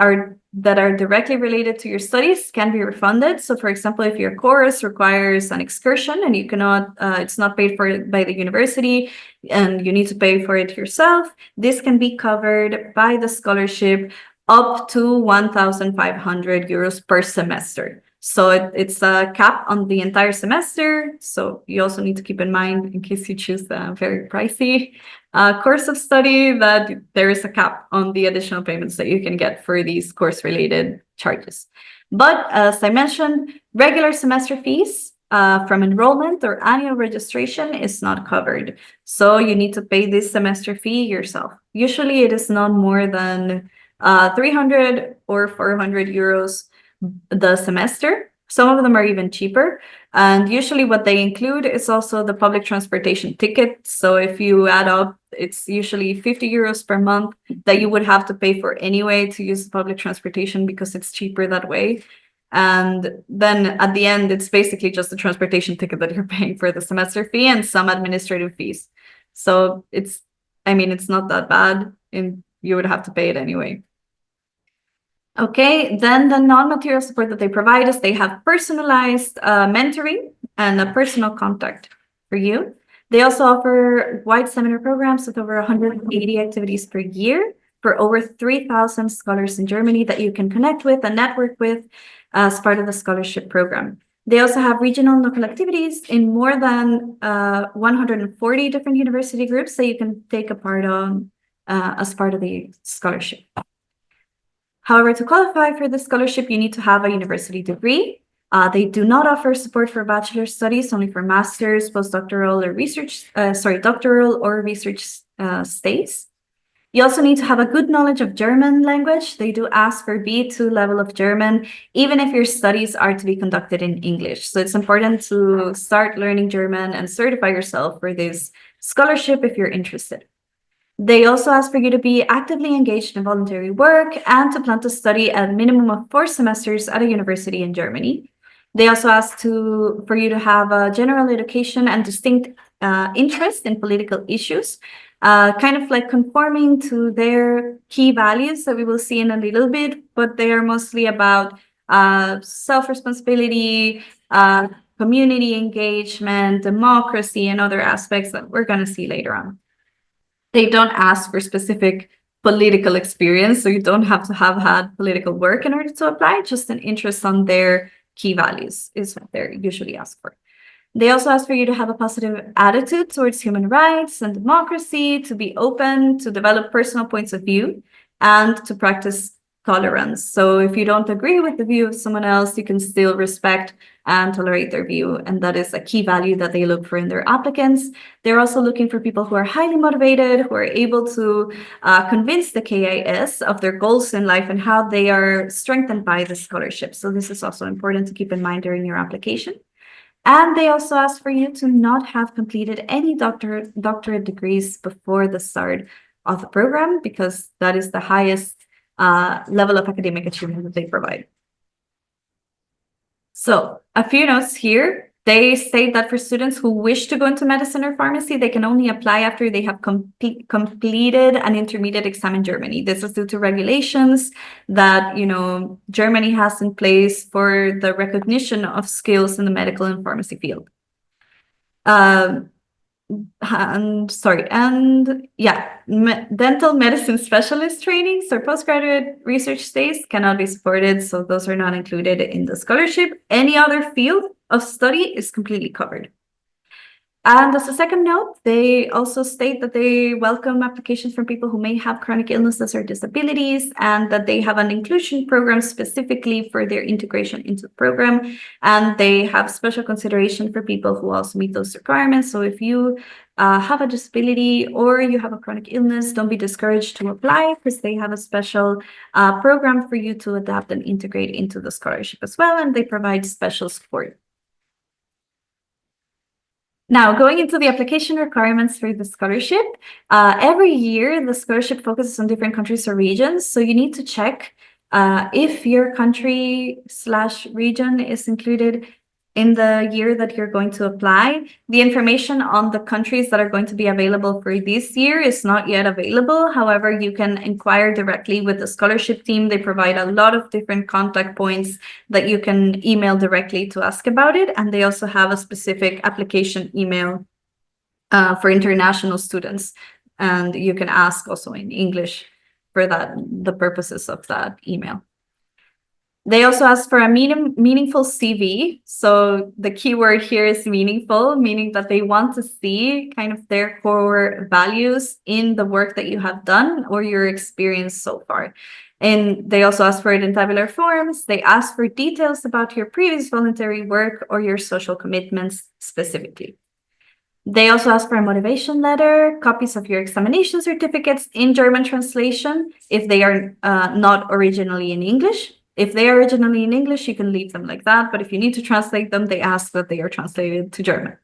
that are directly related to your studies can be refunded. So, for example, if your course requires an excursion and you cannot, it's not paid for by the university and you need to pay for it yourself, this can be covered by the scholarship up to 1,500 euros per semester. So it's a cap on the entire semester. So you also need to keep in mind, in case you choose a very pricey course of study, that there is a cap on the additional payments that you can get for these course-related charges. But as I mentioned, regular semester fees from enrollment or annual registration is not covered. So you need to pay this semester fee yourself. Usually it is not more than 300 or 400 euros the semester. Some of them are even cheaper. And usually what they include is also the public transportation ticket. So if you add up, it's usually 50 euros per month that you would have to pay for anyway to use public transportation because it's cheaper that way. And then at the end, it's basically just the transportation ticket that you're paying for the semester fee and some administrative fees. So it's not that bad, and you would have to pay it anyway. Okay, then the non-material support that they provide is they have personalized mentoring and a personal contact for you. They also offer wide seminar programs with over 180 activities per year for over 3,000 scholars in Germany that you can connect with and network with as part of the scholarship program. They also have regional and local activities in more than 140 different university groups that you can take a part on as part of the scholarship. However, to qualify for the scholarship, you need to have a university degree. They do not offer support for bachelor studies, only for master's, postdoctoral, or doctoral or research stays. You also need to have a good knowledge of German language. They do ask for B2 level of German, even if your studies are to be conducted in English. So it's important to start learning German and certify yourself for this scholarship if you're interested. They also ask for you to be actively engaged in voluntary work and to plan to study a minimum of 4 semesters at a university in Germany. They also ask for you to have a general education and distinct interest in political issues, kind of like conforming to their key values that we will see in a little bit, but they are mostly about self-responsibility, community engagement, democracy, and other aspects that we're going to see later on. They don't ask for specific political experience, so you don't have to have had political work in order to apply, just an interest on their key values is what they're usually asked for. They also ask for you to have a positive attitude towards human rights and democracy, to be open, to develop personal points of view, and to practice tolerance. So if you don't agree with the view of someone else, you can still respect and tolerate their view. And that is a key value that they look for in their applicants. They're also looking for people who are highly motivated, who are able to convince the KIS of their goals in life and how they are strengthened by the scholarship. So this is also important to keep in mind during your application. And they also ask for you to not have completed any doctorate degrees before the start of the program, because that is the highest level of academic achievement that they provide. So a few notes here. They state that for students who wish to go into medicine or pharmacy, they can only apply after they have completed an intermediate exam in Germany. This is due to regulations that, Germany has in place for the recognition of skills in the medical and pharmacy field. Dental medicine specialist trainings or postgraduate research stays cannot be supported, so those are not included in the scholarship. Any other field of study is completely covered. And as a second note, they also state that they welcome applications from people who may have chronic illnesses or disabilities, and that they have an inclusion program specifically for their integration into the program. And they have special consideration for people who also meet those requirements. So if you have a disability or you have a chronic illness, don't be discouraged to apply, because they have a special program for you to adapt and integrate into the scholarship as well. And they provide special support. Now, going into the application requirements for the scholarship, every year the scholarship focuses on different countries or regions. So you need to check if your country/region is included in the year that you're going to apply. The information on the countries that are going to be available for this year is not yet available. However, you can inquire directly with the scholarship team. They provide a lot of different contact points that you can email directly to ask about it. And they also have a specific application email for international students. And you can ask also in English for the purposes of that email. They also ask for a meaningful CV. So the keyword here is meaningful, meaning that they want to see kind of their core values in the work that you have done or your experience so far. And they also ask for it in tabular forms. They ask for details about your previous voluntary work or your social commitments specifically. They also ask for a motivation letter, copies of your examination certificates in German translation if they are not originally in English. If they are originally in English, you can leave them like that. But if you need to translate them, they ask that they are translated to German.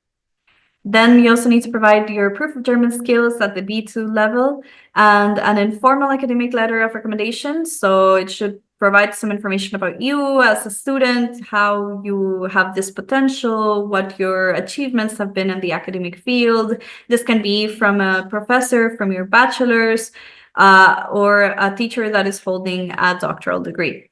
Then you also need to provide your proof of German skills at the B2 level and an informal academic letter of recommendation. So it should provide some information about you as a student, how you have this potential, what your achievements have been in the academic field. This can be from a professor, from your bachelor's, or a teacher that is holding a doctoral degree.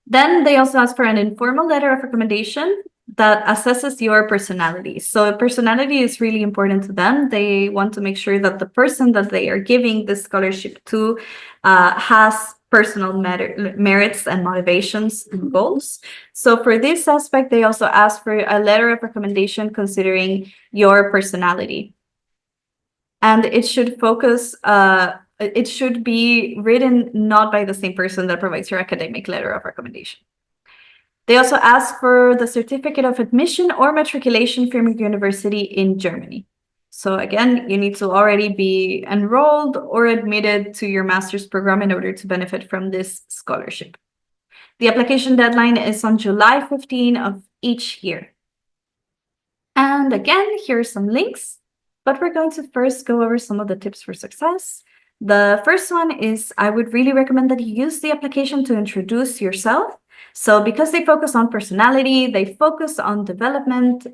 Then they also ask for an informal letter of recommendation that assesses your personality. So personality is really important to them. They want to make sure that the person that they are giving this scholarship to has personal merits and motivations and goals. So for this aspect, they also ask for a letter of recommendation considering your personality. And it should focus, it should be written not by the same person that provides your academic letter of recommendation. They also ask for the certificate of admission or matriculation from your university in Germany. So again, you need to already be enrolled or admitted to your master's program in order to benefit from this scholarship. The application deadline is on July 15 of each year. And again, here are some links, but we're going to first go over some of the tips for success. The first one is I would really recommend that you use the application to introduce yourself. So because they focus on personality, they focus on development,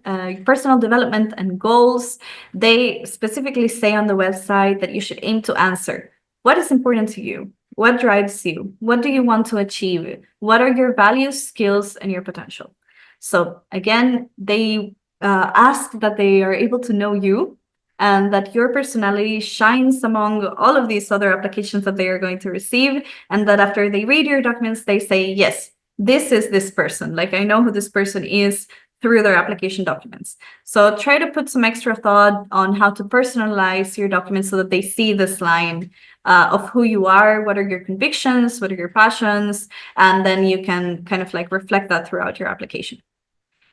personal development and goals, they specifically say on the website that you should aim to answer what is important to you, what drives you, what do you want to achieve, what are your values, skills, and your potential. So again, they ask that they are able to know you and that your personality shines among all of these other applications that they are going to receive, and that after they read your documents, they say, yes, this is this person. Like, I know who this person is through their application documents. So try to put some extra thought on how to personalize your documents so that they see this line of who you are, what are your convictions, what are your passions, and then you can kind of like reflect that throughout your application.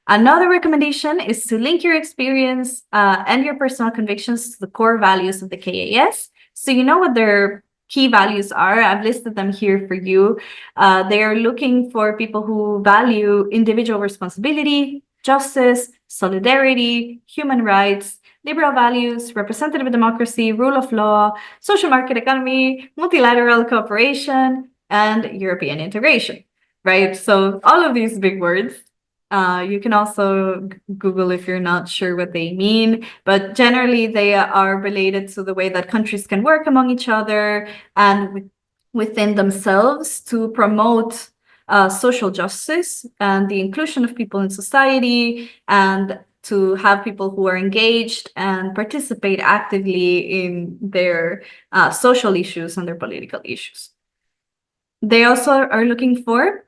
Another recommendation is to link your experience and your personal convictions to the core values of the KAS. So you know what their key values are. I've listed them here for you. They are looking for people who value individual responsibility, justice, solidarity, human rights, liberal values, representative democracy, rule of law, social market economy, multilateral cooperation, and European integration, right? So all of these big words. You can also Google if you're not sure what they mean, but generally they are related to the way that countries can work among each other and within themselves to promote social justice and the inclusion of people in society, and to have people who are engaged and participate actively in their social issues and their political issues. They also are looking for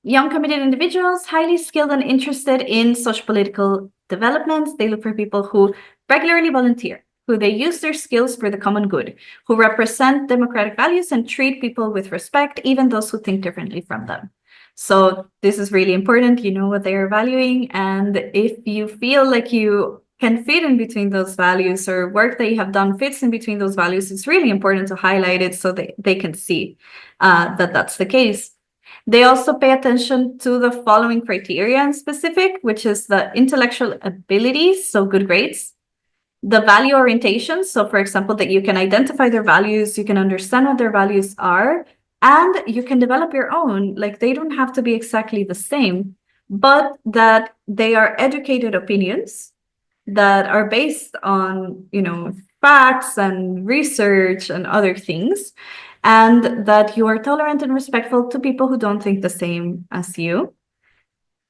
young, committed individuals, highly skilled and interested in social political developments. They look for people who regularly volunteer, who they use their skills for the common good, who represent democratic values and treat people with respect, even those who think differently from them. So this is really important. You know what they are valuing. And if you feel like you can fit in between those values, or work that you have done fits in between those values, it's really important to highlight it so they can see that that's the case. They also pay attention to the following criteria in specific, which is the intellectual abilities, so good grades, the value orientation, so for example, that you can identify their values, you can understand what their values are, and you can develop your own. Like, they don't have to be exactly the same, but that they are educated opinions that are based on, you know, facts and research and other things, and that you are tolerant and respectful to people who don't think the same as you.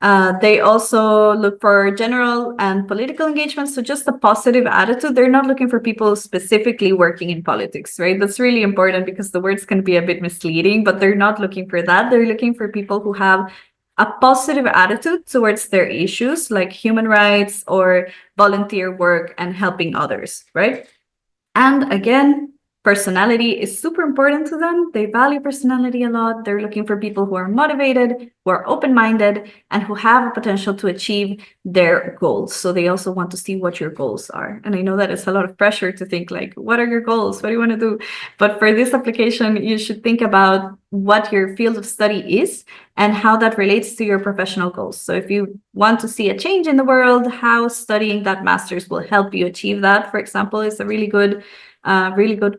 They also look for general and political engagement, so just a positive attitude. They're not looking for people specifically working in politics, right? That's really important because the words can be a bit misleading, but they're not looking for that. They're looking for people who have a positive attitude towards their issues, like human rights or volunteer work and helping others, right? And again, personality is super important to them. They value personality a lot. They're looking for people who are motivated, who are open-minded, and who have a potential to achieve their goals. So they also want to see what your goals are. And I know that it's a lot of pressure to think like, what are your goals? What do you want to do? But for this application, you should think about what your field of study is and how that relates to your professional goals. So if you want to see a change in the world, how studying that master's will help you achieve that, for example, is a really good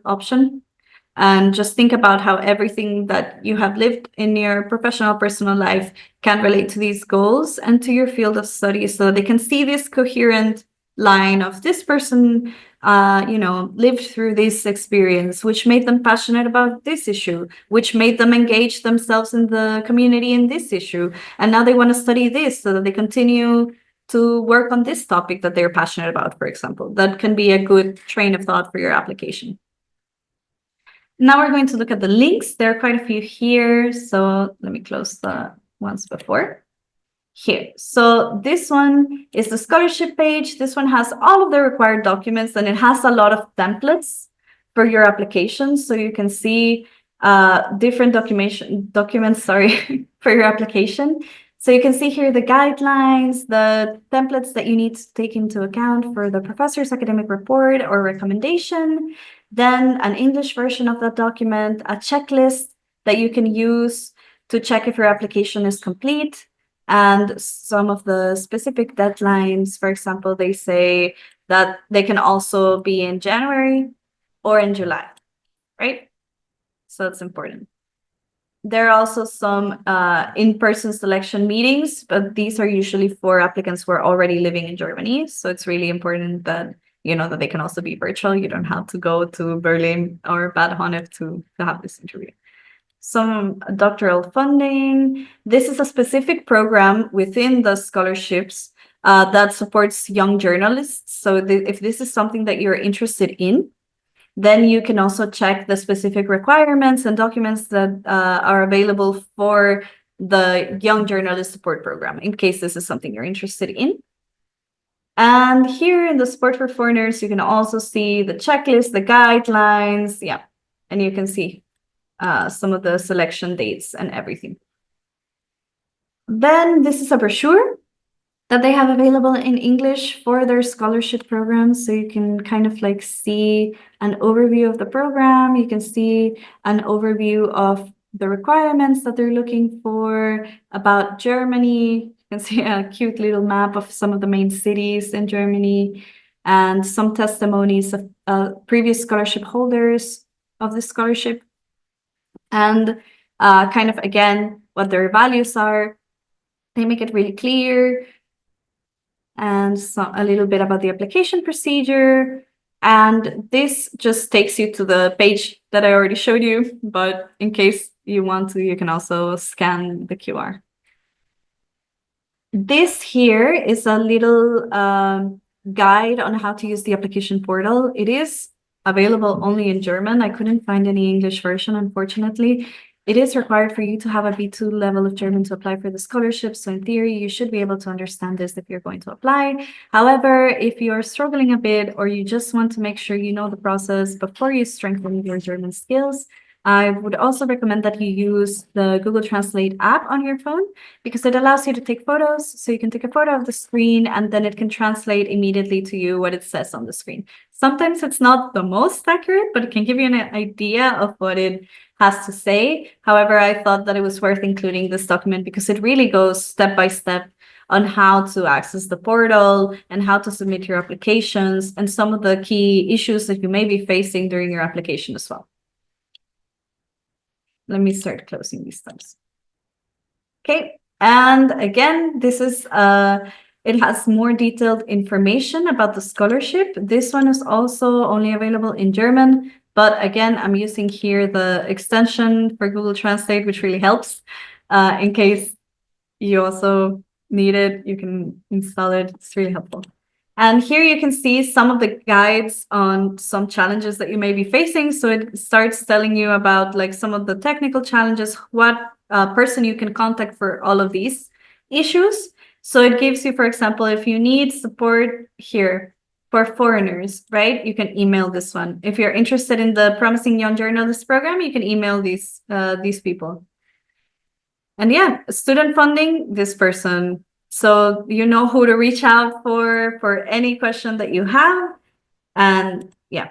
option. And just think about how everything that you have lived in your professional, personal life can relate to these goals and to your field of study, so they can see this coherent line of this person, lived through this experience, which made them passionate about this issue, which made them engage themselves in the community in this issue. And now they want to study this so that they continue to work on this topic that they're passionate about, for example. That can be a good train of thought for your application. Now we're going to look at the links. There are quite a few here. So let me close the ones before. Here. So this one is the scholarship page. This one has all of the required documents, and it has a lot of templates for your application. So you can see different documents, for your application. So you can see here the guidelines, the templates that you need to take into account for the professor's academic report or recommendation, then an English version of that document, a checklist that you can use to check if your application is complete, and some of the specific deadlines. For example, they say that they can also be in January or in July, right? So it's important. There are also some in-person selection meetings, but these are usually for applicants who are already living in Germany. So it's really important that that they can also be virtual. You don't have to go to Berlin or Bad Honnef to have this interview. Some doctoral funding. This is a specific program within the scholarships that supports young journalists. So if this is something that you're interested in, then you can also check the specific requirements and documents that are available for the Young Journalist Support Program, in case this is something you're interested in. And here in the Support for Foreigners, you can also see the checklist, the guidelines, and you can see some of the selection dates and everything. Then this is a brochure that they have available in English for their scholarship program. So you can kind of like see an overview of the program. You can see an overview of the requirements that they're looking for about Germany. You can see a cute little map of some of the main cities in Germany and some testimonies of previous scholarship holders of the scholarship. And kind of, again, what their values are. They make it really clear. And a little bit about the application procedure. And this just takes you to the page that I already showed you. But in case you want to, you can also scan the QR. This here is a little guide on how to use the application portal. It is available only in German. I couldn't find any English version, unfortunately. It is required for you to have a B2 level of German to apply for the scholarship. So in theory, you should be able to understand this if you're going to apply. However, if you're struggling a bit or you just want to make sure you know the process before you strengthen your German skills, I would also recommend that you use the Google Translate app on your phone, because it allows you to take photos. So you can take a photo of the screen and then it can translate immediately to you what it says on the screen. Sometimes it's not the most accurate, but it can give you an idea of what it has to say. However, I thought that it was worth including this document because it really goes step by step on how to access the portal and how to submit your applications and some of the key issues that you may be facing during your application as well. Let me start closing these tabs. Okay, and again, this is it has more detailed information about the scholarship. This one is also only available in German, but again, I'm using here the extension for Google Translate, which really helps. In case you also need it, you can install it. It's really helpful. And here you can see some of the guides on some challenges that you may be facing. So it starts telling you about like some of the technical challenges, what person you can contact for all of these issues. So it gives you, for example, if you need support here, for foreigners, right? You can email this one. If you're interested in the Promising Young Journalist program, you can email these people. And yeah, student funding, this person. So you know who to reach out for any question that you have. And yeah,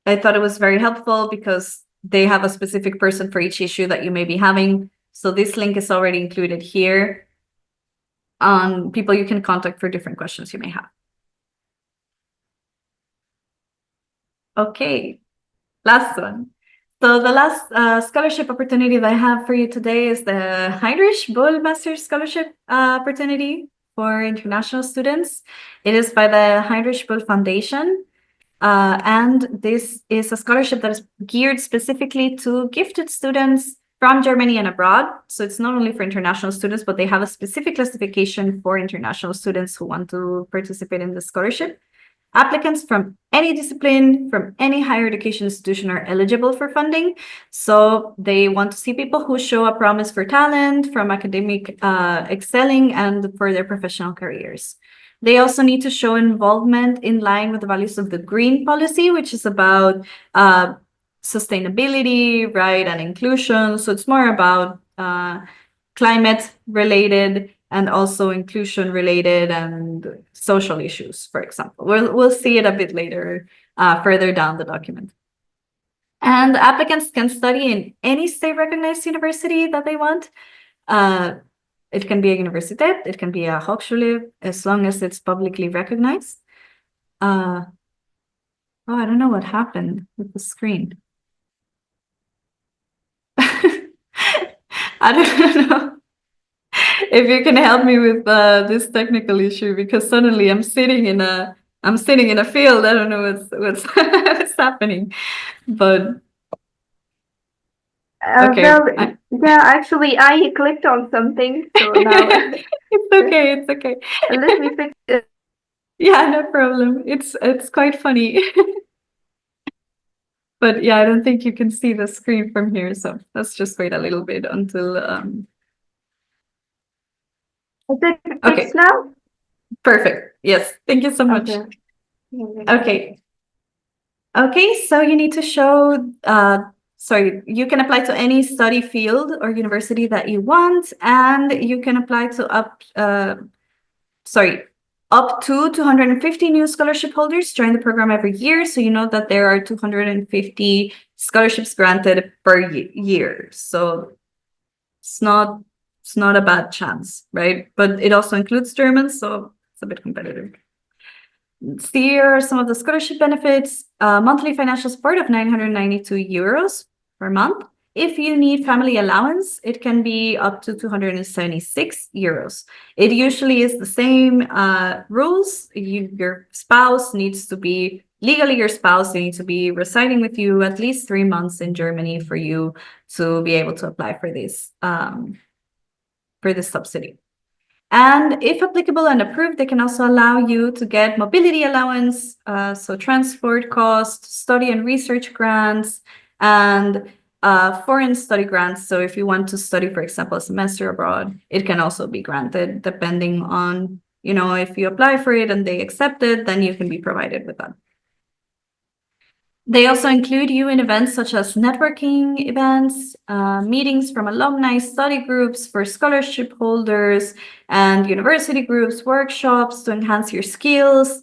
I thought it was very helpful because they have a specific person for each issue that you may be having. So this link is already included here on people you can contact for different questions you may have. Okay, last one. So the last scholarship opportunity that I have for you today is the Heinrich Böll Master's Scholarship opportunity for international students. It is by the Heinrich Böll Foundation. And this is a scholarship that is geared specifically to gifted students from Germany and abroad. So it's not only for international students, but they have a specific classification for international students who want to participate in the scholarship. Applicants from any discipline, from any higher education institution are eligible for funding. So they want to see people who show a promise for talent, from academic excelling, and for their professional careers. They also need to show involvement in line with the values of the green policy, which is about sustainability, right, and inclusion. So it's more about climate related and also inclusion related and social issues, for example. We'll see it a bit later, further down the document. And applicants can study in any state recognized university that they want. It can be a universitet, it can be a Hochschule, as long as it's publicly recognized. Oh, I don't know what happened with the screen. I don't know if you can help me with this technical issue, because suddenly I'm sitting in a field. I don't know what's what's happening, but okay. Well, yeah, actually, I clicked on something, so now it's okay. let me fix it. Yeah, no problem. It's quite funny. But yeah, I don't think you can see the screen from here, so let's just wait a little bit until Is it okay. fixed now? Perfect. Yes. Thank you so much. Okay. Okay, so you need to show sorry, you can apply to any study field or university that you want, and you can apply to up to 250 new scholarship holders join the program every year. So you know that there are 250 scholarships granted per year. So it's not a bad chance, right? But it also includes German, so it's a bit competitive. Here are some of the scholarship benefits. Monthly financial support of 992 euros per month. If you need family allowance, it can be up to 276 euros. It usually is the same rules. Your spouse needs to be legally your spouse. They need to be residing with you at least 3 months in Germany for you to be able to apply for this subsidy. And if applicable and approved, they can also allow you to get mobility allowance, so transport costs, study and research grants, and foreign study grants. So if you want to study, for example, a semester abroad, it can also be granted depending on, if you apply for it and they accept it, then you can be provided with that. They also include you in events such as networking events, meetings from alumni, study groups for scholarship holders, and university groups, workshops to enhance your skills,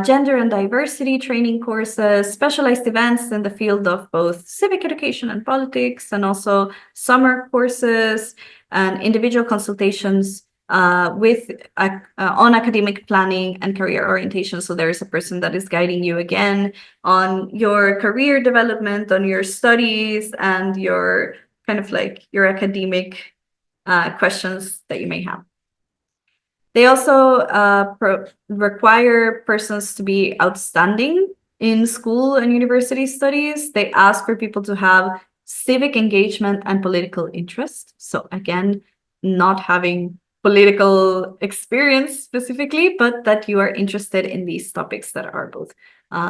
gender and diversity training courses, specialized events in the field of both civic education and politics, and also summer courses and individual consultations on academic planning and career orientation. So there is a person that is guiding you again on your career development, on your studies, and your kind of like your academic questions that you may have. They also require persons to be outstanding in school and university studies. They ask for people to have civic engagement and political interest. So again, not having political experience specifically, but that you are interested in these topics that are both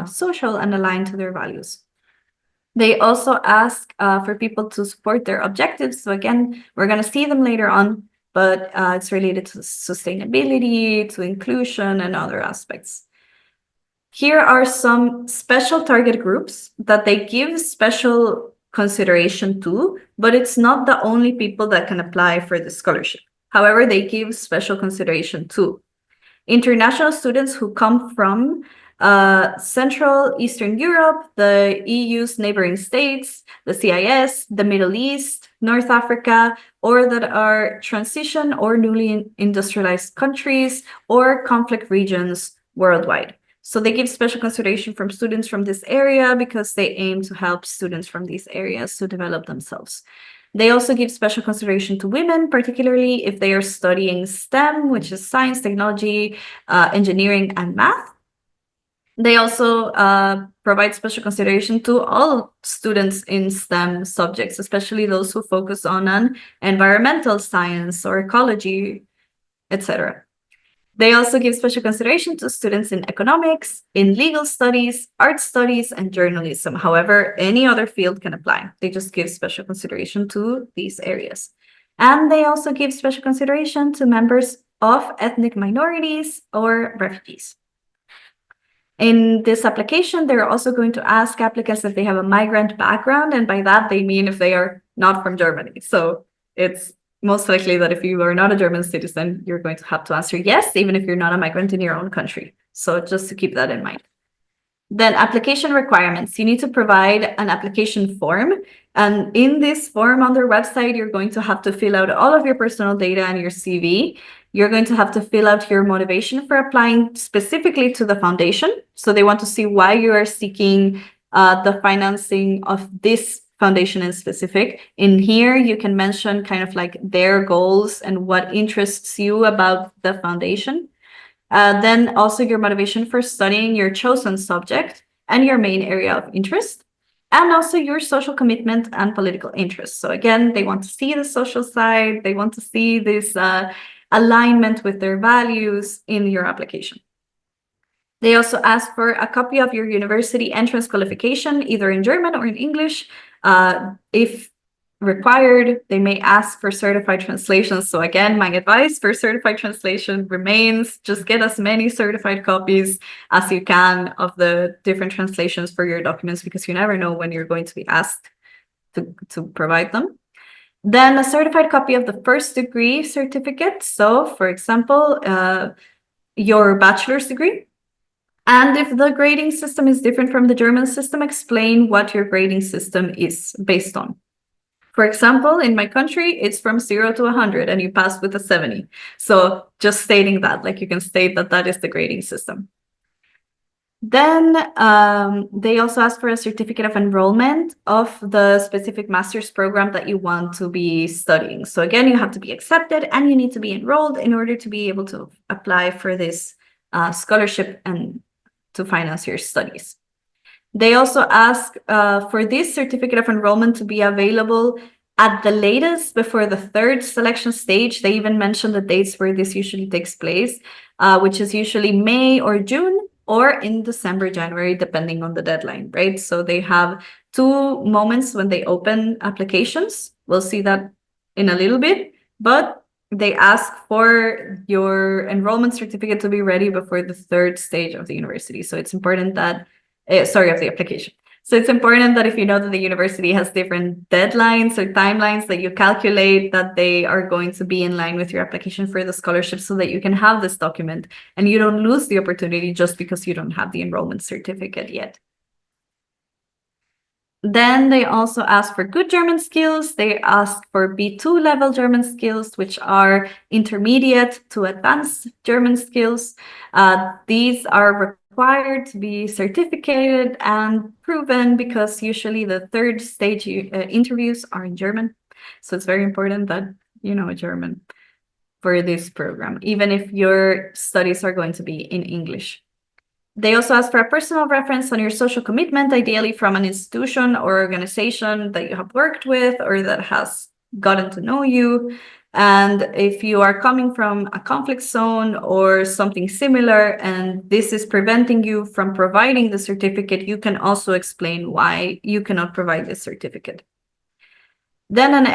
social and aligned to their values. They also ask for people to support their objectives. So again, we're going to see them later on, but it's related to sustainability, to inclusion, and other aspects. Here are some special target groups that they give special consideration to, but it's not the only people that can apply for the scholarship. However, they give special consideration to international students who come from Central Eastern Europe, the EU's neighboring states, the CIS, the Middle East, North Africa, or that are transition or newly industrialized countries or conflict regions worldwide. So they give special consideration from students from this area because they aim to help students from these areas to develop themselves. They also give special consideration to women, particularly if they are studying STEM, which is science, technology, engineering, and math. They also provide special consideration to all students in STEM subjects, especially those who focus on an environmental science or ecology, etc. They also give special consideration to students in economics, in legal studies, art studies, and journalism. However, any other field can apply. They just give special consideration to these areas. And they also give special consideration to members of ethnic minorities or refugees. In this application, they're also going to ask applicants if they have a migrant background, and by that they mean if they are not from Germany. So it's most likely that if you are not a German citizen, you're going to have to answer yes, even if you're not a migrant in your own country. So just to keep that in mind. Then application requirements. You need to provide an application form. And in this form on their website, you're going to have to fill out all of your personal data and your CV. You're going to have to fill out your motivation for applying specifically to the foundation. So they want to see why you are seeking the financing of this foundation in specific. In here, you can mention kind of like their goals and what interests you about the foundation. Then also your motivation for studying your chosen subject and your main area of interest, and also your social commitment and political interest. So again, they want to see the social side. They want to see this alignment with their values in your application. They also ask for a copy of your university entrance qualification, either in German or in English. If required, they may ask for certified translations. So again, my advice for certified translation remains just get as many certified copies as you can of the different translations for your documents, because you never know when you're going to be asked to provide them. Then a certified copy of the first degree certificate. So for example, your bachelor's degree. And if the grading system is different from the German system, explain what your grading system is based on. For example, in my country, it's from 0 to 100 and you pass with a 70. So just stating that, like you can state that that is the grading system. Then they also ask for a certificate of enrollment of the specific master's program that you want to be studying. So again, you have to be accepted and you need to be enrolled in order to be able to apply for this scholarship and to finance your studies. They also ask for this certificate of enrollment to be available at the latest before the third selection stage. They even mention the dates where this usually takes place, which is usually May or June, or in December, January, depending on the deadline, right? So they have 2 moments when they open applications. We'll see that in a little bit, but they ask for your enrollment certificate to be ready before the third stage of the university. So it's important that, of the application. So it's important that if you know that the university has different deadlines or timelines, that you calculate that they are going to be in line with your application for the scholarship so that you can have this document and you don't lose the opportunity just because you don't have the enrollment certificate yet. Then they also ask for good German skills. They ask for B2 level German skills, which are intermediate to advanced German skills. These are required to be certificated and proven because usually the third stage interviews are in German. So it's very important that you know German for this program, even if your studies are going to be in English. They also ask for a personal reference on your social commitment, ideally from an institution or organization that you have worked with or that has gotten to know you. And if you are coming from a conflict zone or something similar, and this is preventing you from providing the certificate, you can also explain why you cannot provide this certificate. Then an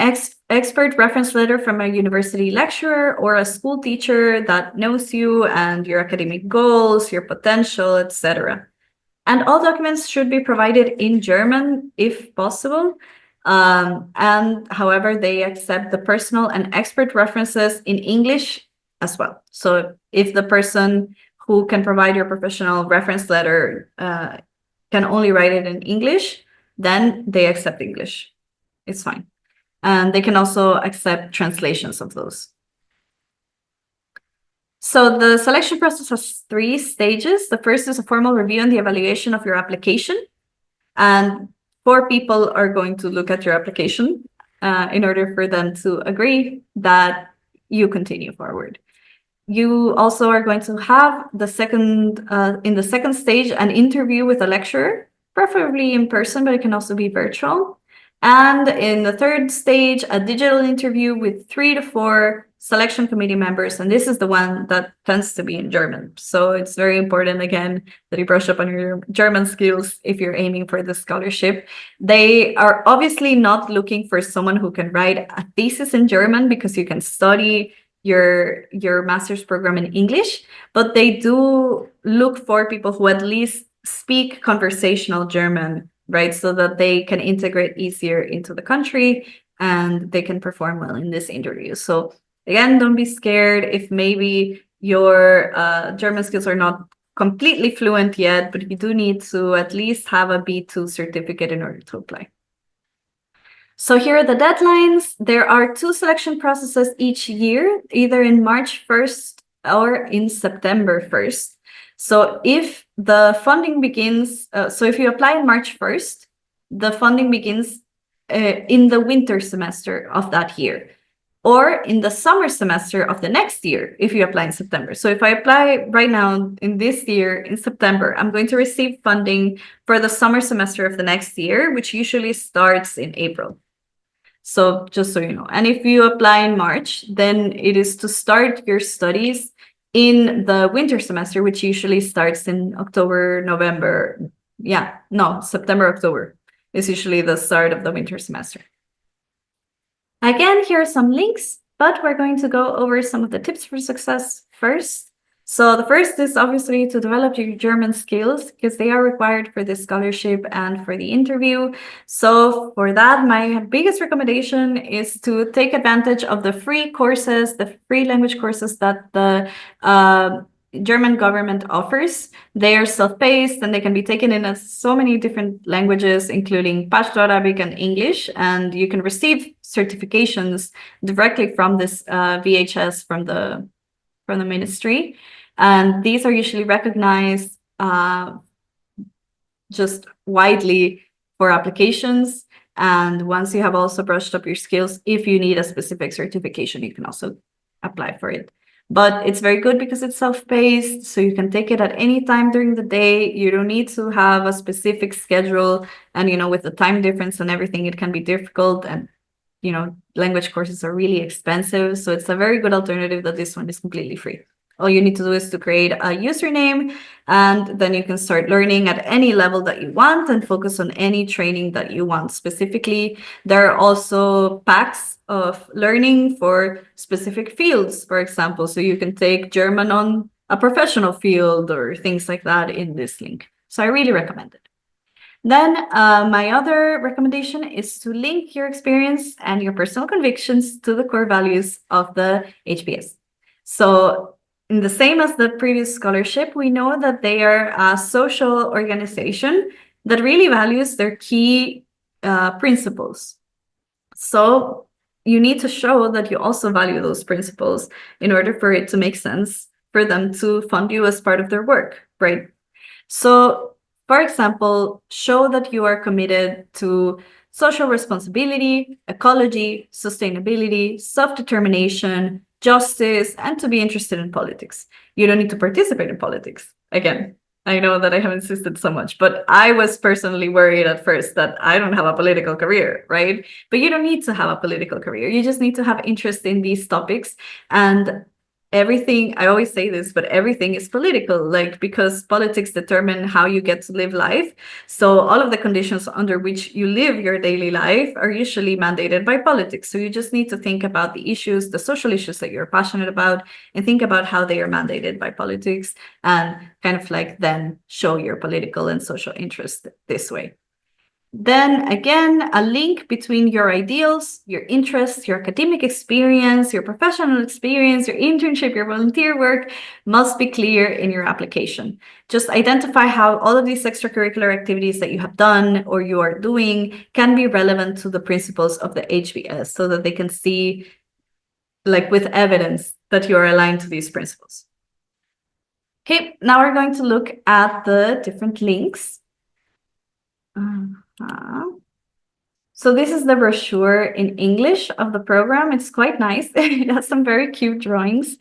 expert reference letter from a university lecturer or a school teacher that knows you and your academic goals, your potential, etc. And all documents should be provided in German if possible. And however, they accept the personal and expert references in English as well. So if the person who can provide your professional reference letter can only write it in English, then they accept English. It's fine. And they can also accept translations of those. So the selection process has 3 stages. The first is a formal review and the evaluation of your application. And 4 people are going to look at your application in order for them to agree that you continue forward. You also are going to have the second, in the second stage, an interview with a lecturer, preferably in person, but it can also be virtual. And in the third stage, a digital interview with 3 to 4 selection committee members. And this is the one that tends to be in German. So it's very important, again, that you brush up on your German skills if you're aiming for the scholarship. They are obviously not looking for someone who can write a thesis in German, because you can study your master's program in English, but they do look for people who at least speak conversational German, right? So that they can integrate easier into the country and they can perform well in this interview. So again, don't be scared if maybe your German skills are not completely fluent yet, but you do need to at least have a B2 certificate in order to apply. So here are the deadlines. There are 2 selection processes each year, either in March 1st or in September 1st. So if the funding begins, so if you apply in March 1st, the funding begins in the winter semester of that year, or in the summer semester of the next year if you apply in September. So if I apply right now in this year in September, I'm going to receive funding for the summer semester of the next year, which usually starts in April. So just so you know. And if you apply in March, then it is to start your studies in the winter semester, which usually starts in October, November. Yeah, no, September, October is usually the start of the winter semester. Again, here are some links, but we're going to go over some of the tips for success first. So the first is obviously to develop your German skills, because they are required for this scholarship and for the interview. So for that, my biggest recommendation is to take advantage of the free courses, the free language courses that the German government offers. They are self-paced and they can be taken in so many different languages, including Pashto Arabic and English. And you can receive certifications directly from this VHS from the ministry. And these are usually recognized just widely for applications. And once you have also brushed up your skills, if you need a specific certification, you can also apply for it. But it's very good because it's self-paced, so you can take it at any time during the day. You don't need to have a specific schedule. And, you know, with the time difference and everything, it can be difficult. And, you know, language courses are really expensive. So it's a very good alternative that this one is completely free. All you need to do is to create a username, and then you can start learning at any level that you want and focus on any training that you want specifically. There are also packs of learning for specific fields, for example. So you can take German on a professional field or things like that in this link. So I really recommend it. Then my other recommendation is to link your experience and your personal convictions to the core values of the HBS. So in the same as the previous scholarship, we know that they are a social organization that really values their key principles. So you need to show that you also value those principles in order for it to make sense for them to fund you as part of their work, right? So, for example, show that you are committed to social responsibility, ecology, sustainability, self-determination, justice, and to be interested in politics. You don't need to participate in politics. Again, I know that I have insisted so much, but I was personally worried at first that I don't have a political career, right? But you don't need to have a political career. You just need to have interest in these topics. And everything, I always say this, but everything is political, like because politics determine how you get to live life. So all of the conditions under which you live your daily life are usually mandated by politics. So you just need to think about the issues, the social issues that you're passionate about, and think about how they are mandated by politics, and kind of like then show your political and social interest this way. Then again, a link between your ideals, your interests, your academic experience, your professional experience, your internship, your volunteer work must be clear in your application. Just identify how all of these extracurricular activities that you have done or you are doing can be relevant to the principles of the HBS so that they can see, like with evidence, that you are aligned to these principles. Okay, now we're going to look at the different links. So this is the brochure in English of the program. It's quite nice. It has some very cute drawings.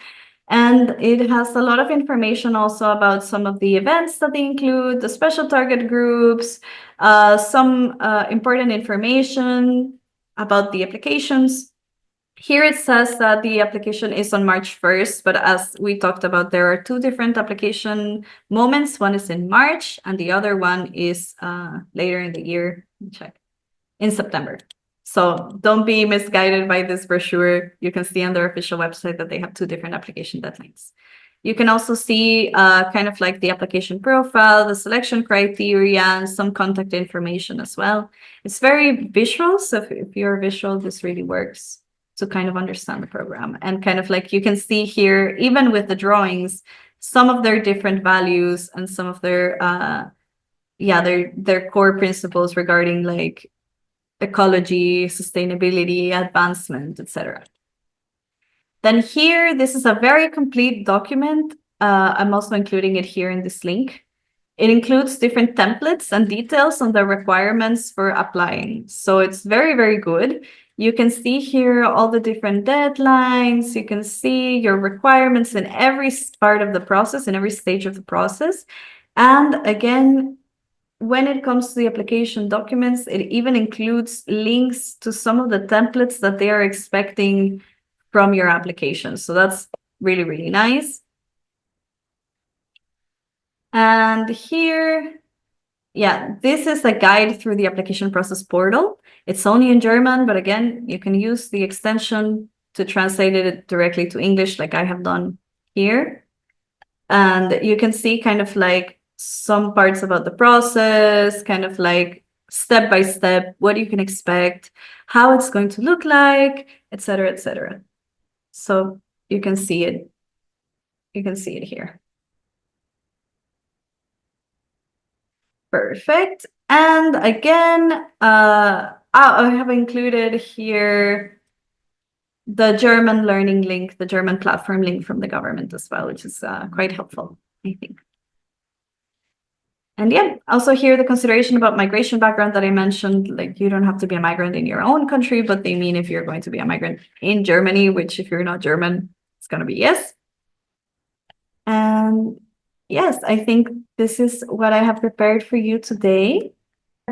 And it has a lot of information also about some of the events that they include, the special target groups, some important information about the applications. Here it says that the application is on March 1st, but as we talked about, there are two different application moments. One is in March and the other one is later in the year. Check. In September. So don't be misguided by this brochure. You can see on their official website that they have two different application deadlines. You can also see kind of like the application profile, the selection criteria, and some contact information as well. It's very visual, so if you're visual, this really works to kind of understand the program. And kind of like you can see here, even with the drawings, some of their different values and some of their their core principles regarding like ecology, sustainability, advancement, etc. Then here, this is a very complete document. I'm also including it here in this link. It includes different templates and details on the requirements for applying. So it's very, very good. You can see here all the different deadlines. You can see your requirements in every part of the process, in every stage of the process. And again, when it comes to the application documents, it even includes links to some of the templates that they are expecting from your application. So that's really, really nice. And here, yeah, this is a guide through the application process portal. It's only in German, but again, you can use the extension to translate it directly to English like I have done here. And you can see kind of like some parts about the process, kind of like step by step, what you can expect, how it's going to look like, etc., etc. So you can see it. You can see it here. Perfect. And again, I have included here the German learning link, the German platform link from the government as well, which is quite helpful, I think. And yeah, also here the consideration about migration background that I mentioned, like you don't have to be a migrant in your own country, but they mean if you're going to be a migrant in Germany, which if you're not German, it's going to be yes. And yes, I think this is what I have prepared for you today.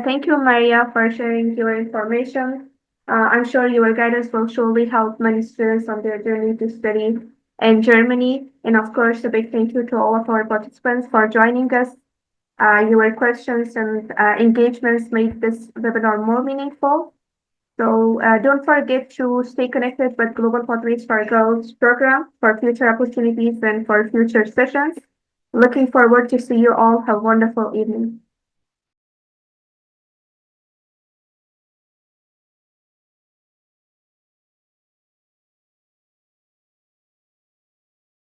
Thank you, Maria, for sharing your information. I'm sure your guidance will surely help many students on their journey to study in Germany. And of course, a big thank you to all of our participants for joining us. Your questions and engagements made this webinar more meaningful. So don't forget to stay connected with Global Pathways for Girls program for future opportunities and for future sessions. Looking forward to see you all. Have a wonderful evening.